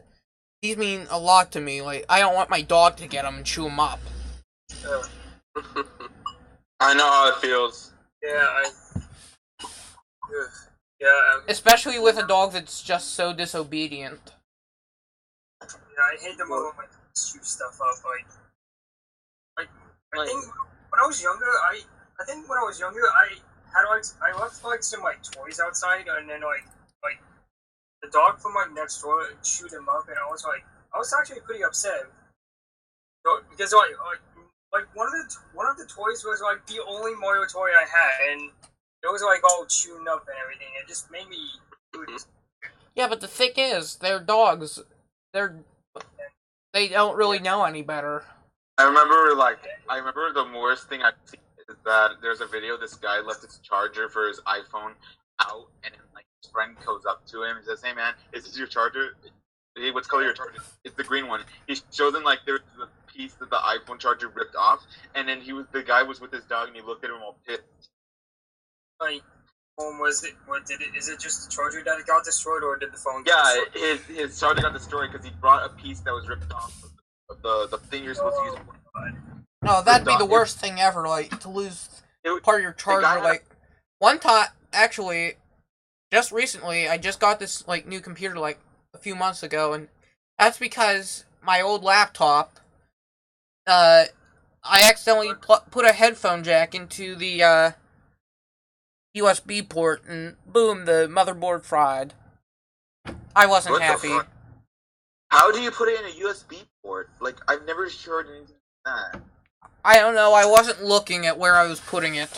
[SPEAKER 1] these mean a lot to me. Like, I don't want my dog to get them and chew them up.
[SPEAKER 3] I know how it feels.
[SPEAKER 1] Especially with a dog that's just so disobedient.
[SPEAKER 4] yeah, I hate the moment when they shoot stuff up. Like I think when I was younger, I left like some like toys outside, and then like the dog from like next door chewed them up, and I was actually pretty upset. Because like one of the toys was like the only Mario toy I had, and it was like all chewed up and everything. It just made me.
[SPEAKER 1] Yeah, but the thing is, they're dogs. They don't really know any better.
[SPEAKER 3] I remember the worst thing I've seen is that there's a video. This guy left his charger for his iPhone out, and then like his friend goes up to him and says, "Hey man, is this your charger? Hey, what's color your charger? It's the green one." He shows him like there's the piece that the iPhone charger ripped off, and then the guy was with his dog, and he looked at him all pissed.
[SPEAKER 4] Like, was it? Is it just the charger that got destroyed, or did the phone? Get
[SPEAKER 3] Yeah,
[SPEAKER 4] destroyed?
[SPEAKER 3] his charger got destroyed because he brought a piece that was ripped off of the thing you're supposed to use.
[SPEAKER 1] No, that'd be the worst thing ever, like, to lose part of your charger, like, one time, actually, just recently, I just got this, like, new computer, like, a few months ago, and that's because my old laptop, I accidentally put a headphone jack into the, USB port, and boom, the motherboard fried. I wasn't
[SPEAKER 3] What the
[SPEAKER 1] happy.
[SPEAKER 3] fuck? How do you put it in a USB port? Like, I've never heard anything like that.
[SPEAKER 1] I don't know, I wasn't looking at where I was putting it.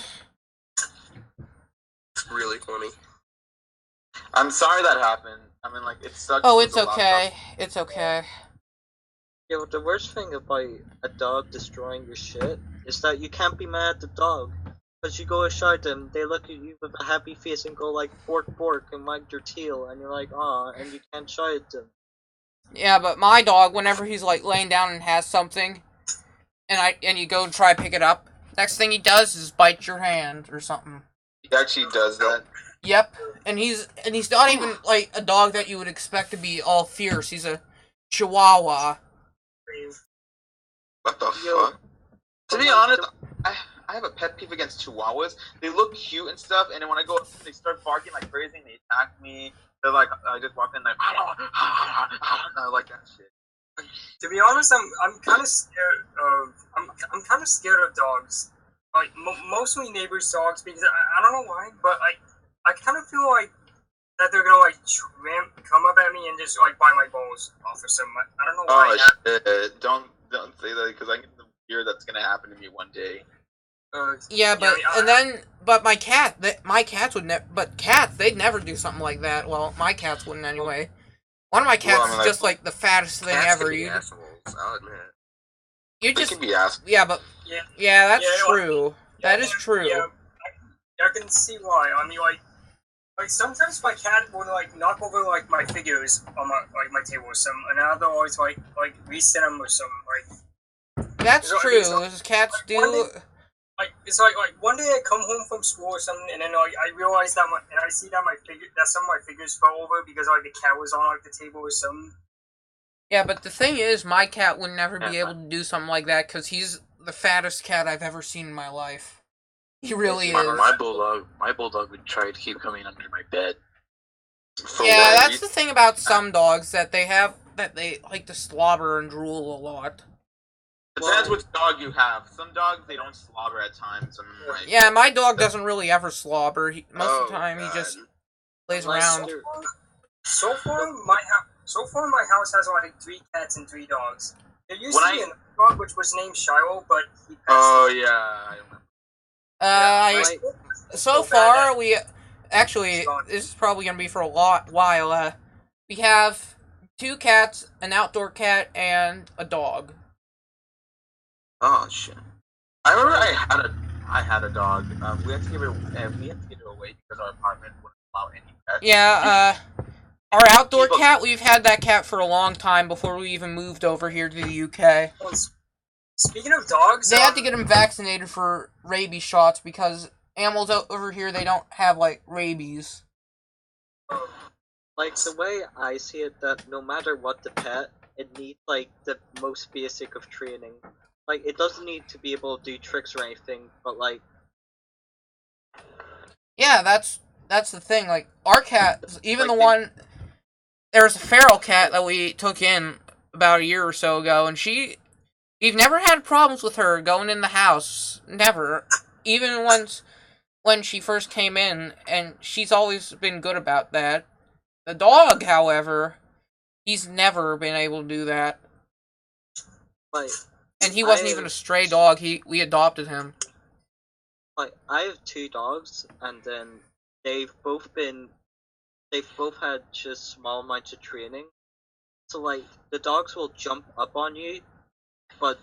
[SPEAKER 7] Really funny.
[SPEAKER 3] I'm sorry that happened. I mean, like, it sucks.
[SPEAKER 1] Oh,
[SPEAKER 3] with
[SPEAKER 1] it's
[SPEAKER 3] the laptop.
[SPEAKER 1] okay. It's okay.
[SPEAKER 5] Yeah, but the worst thing about a dog destroying your shit is that you can't be mad at the dog. Because you go aside them, they look at you with a happy face and go like, bork bork, and wag their tail, and you're like, aw, and you can't chide them.
[SPEAKER 1] Yeah, but my dog, whenever he's like laying down and has something, and you go and try to pick it up, next thing he does is bite your hand or something.
[SPEAKER 3] He actually does that.
[SPEAKER 1] Yep, and he's not even like a dog that you would expect to be all fierce. He's a Chihuahua.
[SPEAKER 3] What the
[SPEAKER 5] Yo.
[SPEAKER 3] fuck? To be honest, I have a pet peeve against Chihuahuas. They look cute and stuff, and then when I go up to them, they start barking like crazy, and they attack me. They're like, I just walk in like, I like that shit.
[SPEAKER 4] To be honest, I'm kind of scared of I'm kind of scared of dogs. Like most of my neighbors' dogs, because I don't know why, but I kind of feel like that they're gonna like come up at me and just like bite my balls off or something. I don't know why.
[SPEAKER 3] Oh shit! Don't say that because I get the fear that's gonna happen to me one day.
[SPEAKER 1] Yeah, but but my cats would never. But cats, they'd never do something like that. Well, my cats wouldn't anyway. One of my cats is just like the fattest thing
[SPEAKER 7] Cats
[SPEAKER 1] ever.
[SPEAKER 7] can be assholes, I'll admit.
[SPEAKER 1] You
[SPEAKER 3] They
[SPEAKER 1] just
[SPEAKER 3] can be assholes.
[SPEAKER 1] yeah, but yeah, that's true. That is true.
[SPEAKER 4] Yeah, I can see why. I mean, like sometimes my cat would like knock over like my figures on my table or something, and I'll always like reset them or something. Like
[SPEAKER 1] That's true. Cats do.
[SPEAKER 4] Like it's like one day I come home from school or something, and then I realize that I see that some of my figures fell over because like the cat was on like the table or something.
[SPEAKER 1] Yeah, but the thing is, my cat would never be able to do something like that because he's the fattest cat I've ever seen in my life. He really is.
[SPEAKER 6] My bulldog would try to keep coming under my bed.
[SPEAKER 1] Yeah, that's the thing about some dogs that they like to slobber and drool a lot.
[SPEAKER 3] Depends which dog you have. Some dogs, they don't slobber at times.
[SPEAKER 1] Yeah, my dog doesn't really ever slobber. Most of the time, he just plays around.
[SPEAKER 4] So far, my house has like 3 cats and 3 dogs. There used to be a dog which was named Shiloh, but he passed.
[SPEAKER 3] Oh yeah, I remember.
[SPEAKER 1] So far we actually this is probably gonna be for a while. We have 2 cats, an outdoor cat, and a dog.
[SPEAKER 3] Oh shit! I remember I had a dog. We had to give it away because our apartment wouldn't allow any pets.
[SPEAKER 1] Yeah, our outdoor cat, we've had that cat for a long time before we even moved over here to the UK.
[SPEAKER 4] Speaking of dogs,
[SPEAKER 1] they had to get him vaccinated for rabies shots because animals over here, they don't have like rabies.
[SPEAKER 5] Like the way I see it, that no matter what the pet, it needs like the most basic of training. Like, it doesn't need to be able to do tricks or anything, but like...
[SPEAKER 1] Yeah, that's the thing. Like, our cat, even like the one... There was a feral cat that we took in about a year or so ago, and we've never had problems with her going in the house. Never. Even when she first came in, and she's always been good about that. The dog, however, he's never been able to do that.
[SPEAKER 5] Like...
[SPEAKER 1] And he wasn't even a stray dog. We adopted him.
[SPEAKER 5] Like, I have 2 dogs, and then they've both had just small amounts of training. So like, the dogs will jump up on you, but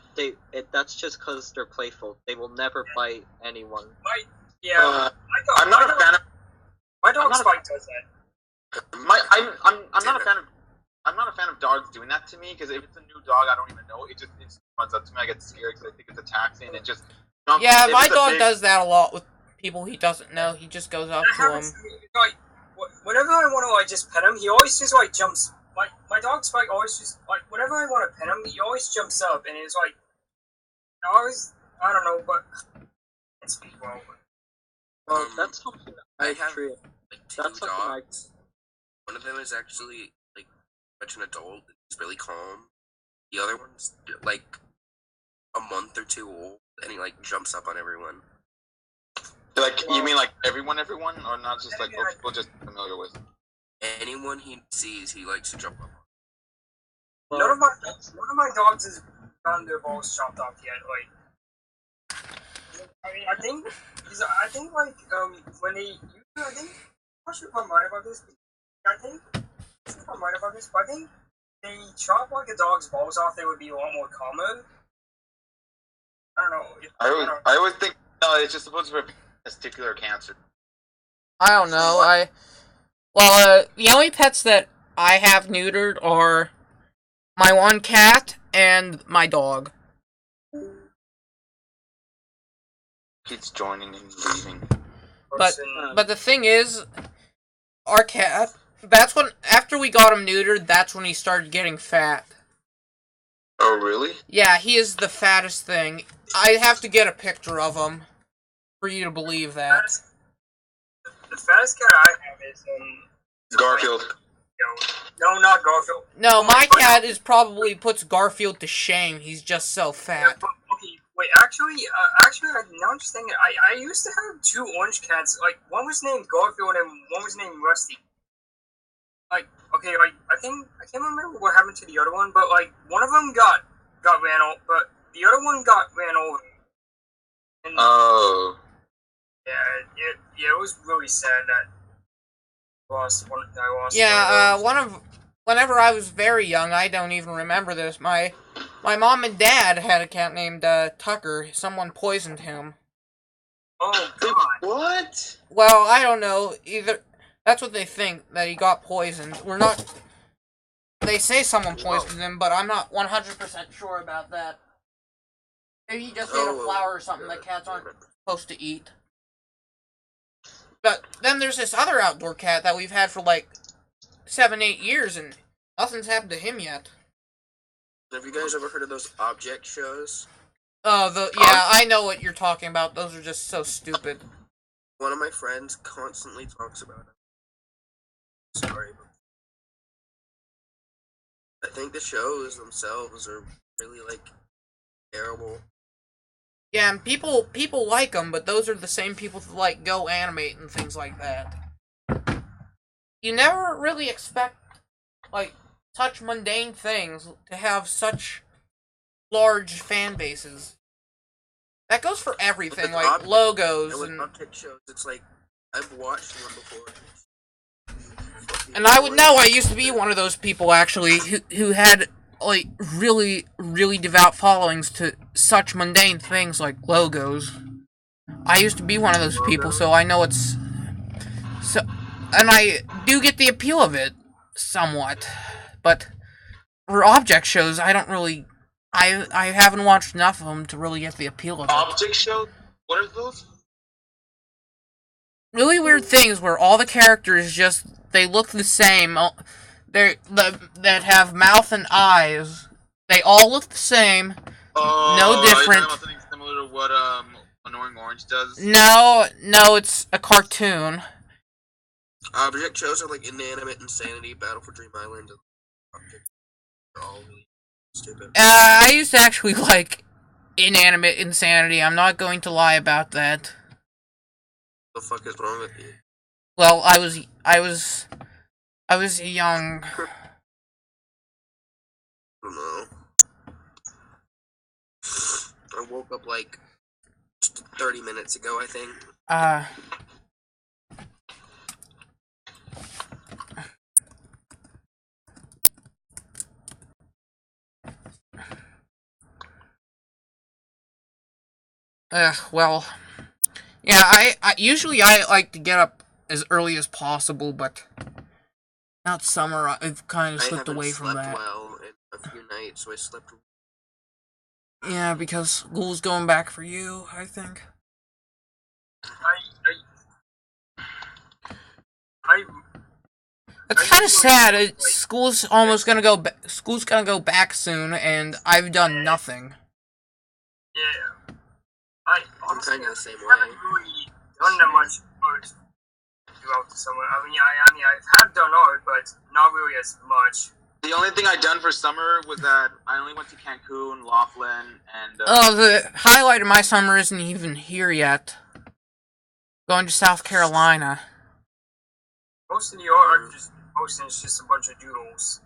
[SPEAKER 5] that's just because they're playful. They will never bite anyone.
[SPEAKER 3] I'm not a fan of.
[SPEAKER 4] My dog Spike does that.
[SPEAKER 3] I'm not a fan of. I'm not a fan of dogs doing that to me because if it's a new dog, I don't even know. It just runs up to me. I get scared because I think it's attacking and just.
[SPEAKER 1] Yeah, my dog does that a lot with people he doesn't know. He just goes up to them.
[SPEAKER 4] Like, whenever I want to like just pet him, he always just like jumps. Like my dog Spike always just like whenever I want to pet him, he always jumps up and it's like I don't know, but it's
[SPEAKER 5] well. That's something
[SPEAKER 7] I have like 2 dogs. One of them is actually like much an adult. He's really calm. The other one's like a month or 2 old, and he like jumps up on everyone.
[SPEAKER 3] Like you mean like everyone, or not just like people just familiar with?
[SPEAKER 7] Anyone he sees, he likes to jump up on.
[SPEAKER 4] None of my dogs has gotten their balls chopped off yet. Like, I mean, I think like when they, I think I'm not sure if I'm right about this. I think they chop like a dog's balls off, they would be a lot more calmer. I don't know.
[SPEAKER 3] I always think no, it's just supposed to be testicular cancer.
[SPEAKER 1] I don't know. The only pets that I have neutered are my one cat and my dog.
[SPEAKER 3] He's joining and leaving.
[SPEAKER 1] But the thing is, our cat. That's when after we got him neutered, that's when he started getting fat.
[SPEAKER 3] Oh really?
[SPEAKER 1] Yeah, he is the fattest thing. I have to get a picture of him for you to believe that.
[SPEAKER 4] The fattest cat I have is
[SPEAKER 3] Garfield.
[SPEAKER 4] No, not Garfield.
[SPEAKER 1] No, my cat puts Garfield to shame. He's just so fat.
[SPEAKER 4] Yeah, but, okay, wait. Actually, now I'm just thinking. I used to have 2 orange cats. Like, one was named Garfield and one was named Rusty. Like, okay, I can't remember what happened to the other one, but like one of them got ran over, but the other one got ran over. And,
[SPEAKER 3] Oh.
[SPEAKER 4] Yeah, it was really sad that I lost.
[SPEAKER 1] Yeah, whenever I was very young, I don't even remember this. My mom and dad had a cat named Tucker. Someone poisoned him.
[SPEAKER 4] Oh God!
[SPEAKER 3] What?
[SPEAKER 1] Well, I don't know. Either that's what they think, that he got poisoned. We're not. They say someone poisoned him, but I'm not 100% sure about that. Maybe he just ate a flower or something that cats aren't supposed to eat. But then there's this other outdoor cat that we've had for like 7-8 years, and nothing's happened to him yet.
[SPEAKER 7] Have you guys ever heard of those object shows?
[SPEAKER 1] Oh, yeah, I know what you're talking about. Those are just so stupid.
[SPEAKER 7] One of my friends constantly talks about it. Sorry. I think the shows themselves are really, like, terrible.
[SPEAKER 1] Yeah, and people like them, but those are the same people who like Go Animate and things like that. You never really expect, like, such mundane things to have such large fan bases. That goes for everything, like logos
[SPEAKER 7] and object shows. It's like, I've watched one before.
[SPEAKER 1] And I would know, I used to be one of those people, actually, who had, like, really, really devout followings to such mundane things like logos. I used to be one of those people, so I know it's... And I do get the appeal of it, somewhat. But for object shows, I don't really... I haven't watched enough of them to really get the appeal of it.
[SPEAKER 3] Object shows? What are those?
[SPEAKER 1] Really weird things where all the characters just... They look the same. That have mouth and eyes. They all look the same. No different.
[SPEAKER 3] Are you talking about something similar to what Annoying Orange does?
[SPEAKER 1] No, it's a cartoon.
[SPEAKER 7] Object shows are like Inanimate Insanity, Battle for Dream Island, and Object. They're all really stupid.
[SPEAKER 1] I used to actually like Inanimate Insanity. I'm not going to lie about that.
[SPEAKER 7] What the fuck is wrong with you?
[SPEAKER 1] Well, I was young.
[SPEAKER 7] I don't know. I woke up like 30 minutes ago, I think.
[SPEAKER 1] Well, yeah, I usually like to get up as early as possible, but not summer. I've kind of slipped away from that.
[SPEAKER 7] I haven't slept well in a few nights, so I slept.
[SPEAKER 1] Yeah, because school's going back for you, I think. It's kind of sad. School's almost gonna go. School's gonna go back soon, and I've done nothing.
[SPEAKER 4] Yeah.
[SPEAKER 7] I'm kind of the same way.
[SPEAKER 4] I haven't really done that much art throughout the summer. I mean, I have done art, but not really as much.
[SPEAKER 3] The only thing I done for summer was that I only went to Cancun, Laughlin, and...
[SPEAKER 1] the highlight of my summer isn't even here yet. Going to South Carolina.
[SPEAKER 4] Most of the art I'm just posting is just a bunch of doodles.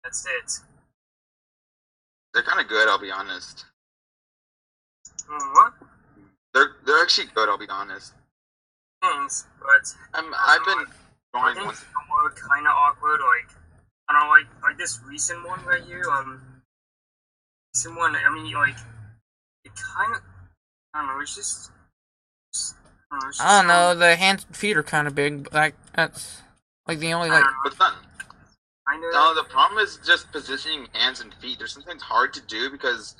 [SPEAKER 4] That's it.
[SPEAKER 3] They're kind of good, I'll be honest.
[SPEAKER 4] What?
[SPEAKER 3] They're actually good, I'll be honest.
[SPEAKER 4] Thanks, but...
[SPEAKER 3] I've been drawing
[SPEAKER 4] I
[SPEAKER 3] once.
[SPEAKER 4] think some were kind of awkward, like... I don't know, like this recent one right here, recent one, I mean, like... It kind of... I don't know, it's just...
[SPEAKER 1] I don't know, the hands and feet are kind of big, but like, that's... Like, the only, like...
[SPEAKER 3] But no, the problem is just positioning hands and feet. There's sometimes hard to do because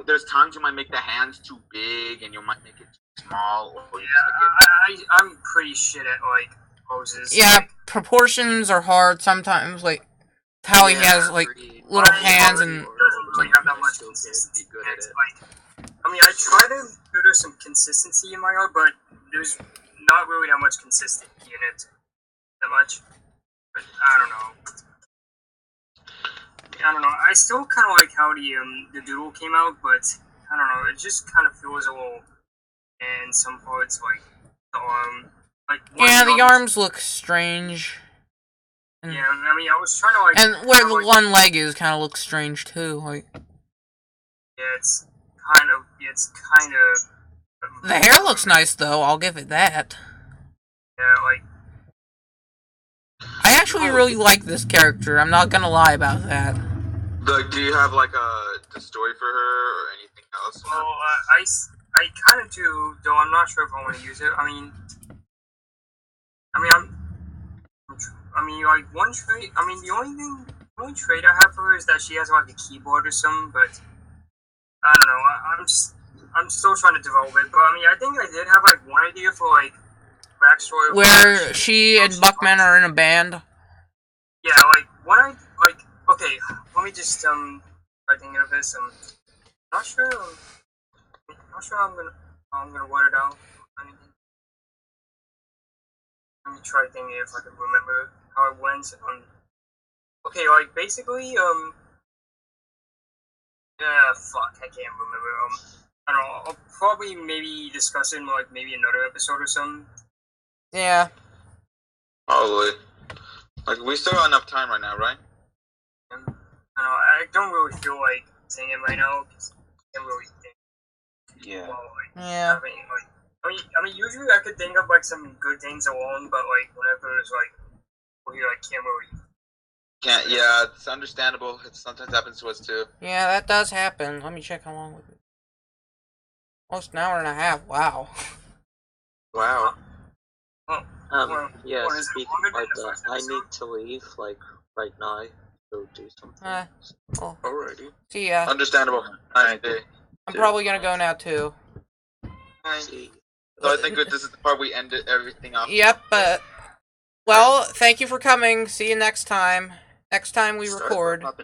[SPEAKER 3] there's times you might make the hands too big and you might make it too small. Or you just make
[SPEAKER 4] I'm pretty shit at, like, poses.
[SPEAKER 1] Yeah, proportions are hard sometimes, like, how he has, like, little hands and...
[SPEAKER 4] Doesn't really have that much consistency. Like, I mean, I try to do some consistency in my art, but there's not really that much consistency in it. That much. But I don't know. I still kind of like how the doodle came out, but I don't know. It just kind of feels a little, and some parts like the arm, like
[SPEAKER 1] yeah, the arms look strange.
[SPEAKER 4] And, yeah, I mean, I was trying to like,
[SPEAKER 1] and where the one leg is kind of looks strange too. Like,
[SPEAKER 4] yeah, it's kind of.
[SPEAKER 1] The hair looks nice though. I'll give it that.
[SPEAKER 4] Yeah, like.
[SPEAKER 1] I actually really like this character. I'm not gonna lie about that.
[SPEAKER 3] Like, do you have like the story for her or anything else?
[SPEAKER 4] Well, I kind of do, though I'm not sure if I want to use it. I mean, like one trait. I mean, the only trait I have for her is that she has like a keyboard or something. But I don't know. I'm still trying to develop it. But I mean, I think I did have like one idea for like backstory
[SPEAKER 1] where she and Buckman are in a band.
[SPEAKER 4] Yeah, like when I like. Okay, let me just try thinking of this. Not sure. Not sure I'm gonna word it out. Let me try thinking if I can remember how it went. Okay, like basically, yeah, fuck, I can't remember. I don't know. I'll probably maybe discuss it in like maybe another episode or something.
[SPEAKER 1] Yeah.
[SPEAKER 3] Probably. Like, we still got enough time right now, right?
[SPEAKER 4] I don't really feel like saying it right now because I can't really think.
[SPEAKER 6] Yeah.
[SPEAKER 4] Well,
[SPEAKER 1] yeah.
[SPEAKER 4] I mean, usually I could think of like some good things alone, but like whenever it's like, well, I can't really.
[SPEAKER 3] Yeah, it's understandable. It sometimes happens to us too.
[SPEAKER 1] Yeah, that does happen. Let me check how long with it. Almost an hour and a half. Wow.
[SPEAKER 3] Wow.
[SPEAKER 5] Yeah, speaking like that, I need to leave, like, right now. Go do something.
[SPEAKER 1] Well,
[SPEAKER 3] alrighty.
[SPEAKER 1] See ya.
[SPEAKER 3] Understandable. Nice day.
[SPEAKER 1] I'm probably gonna go now too.
[SPEAKER 3] See. So I think this is the part we ended everything off.
[SPEAKER 1] Yep, but well, thank you for coming. See you next time. Next time we record.
[SPEAKER 7] And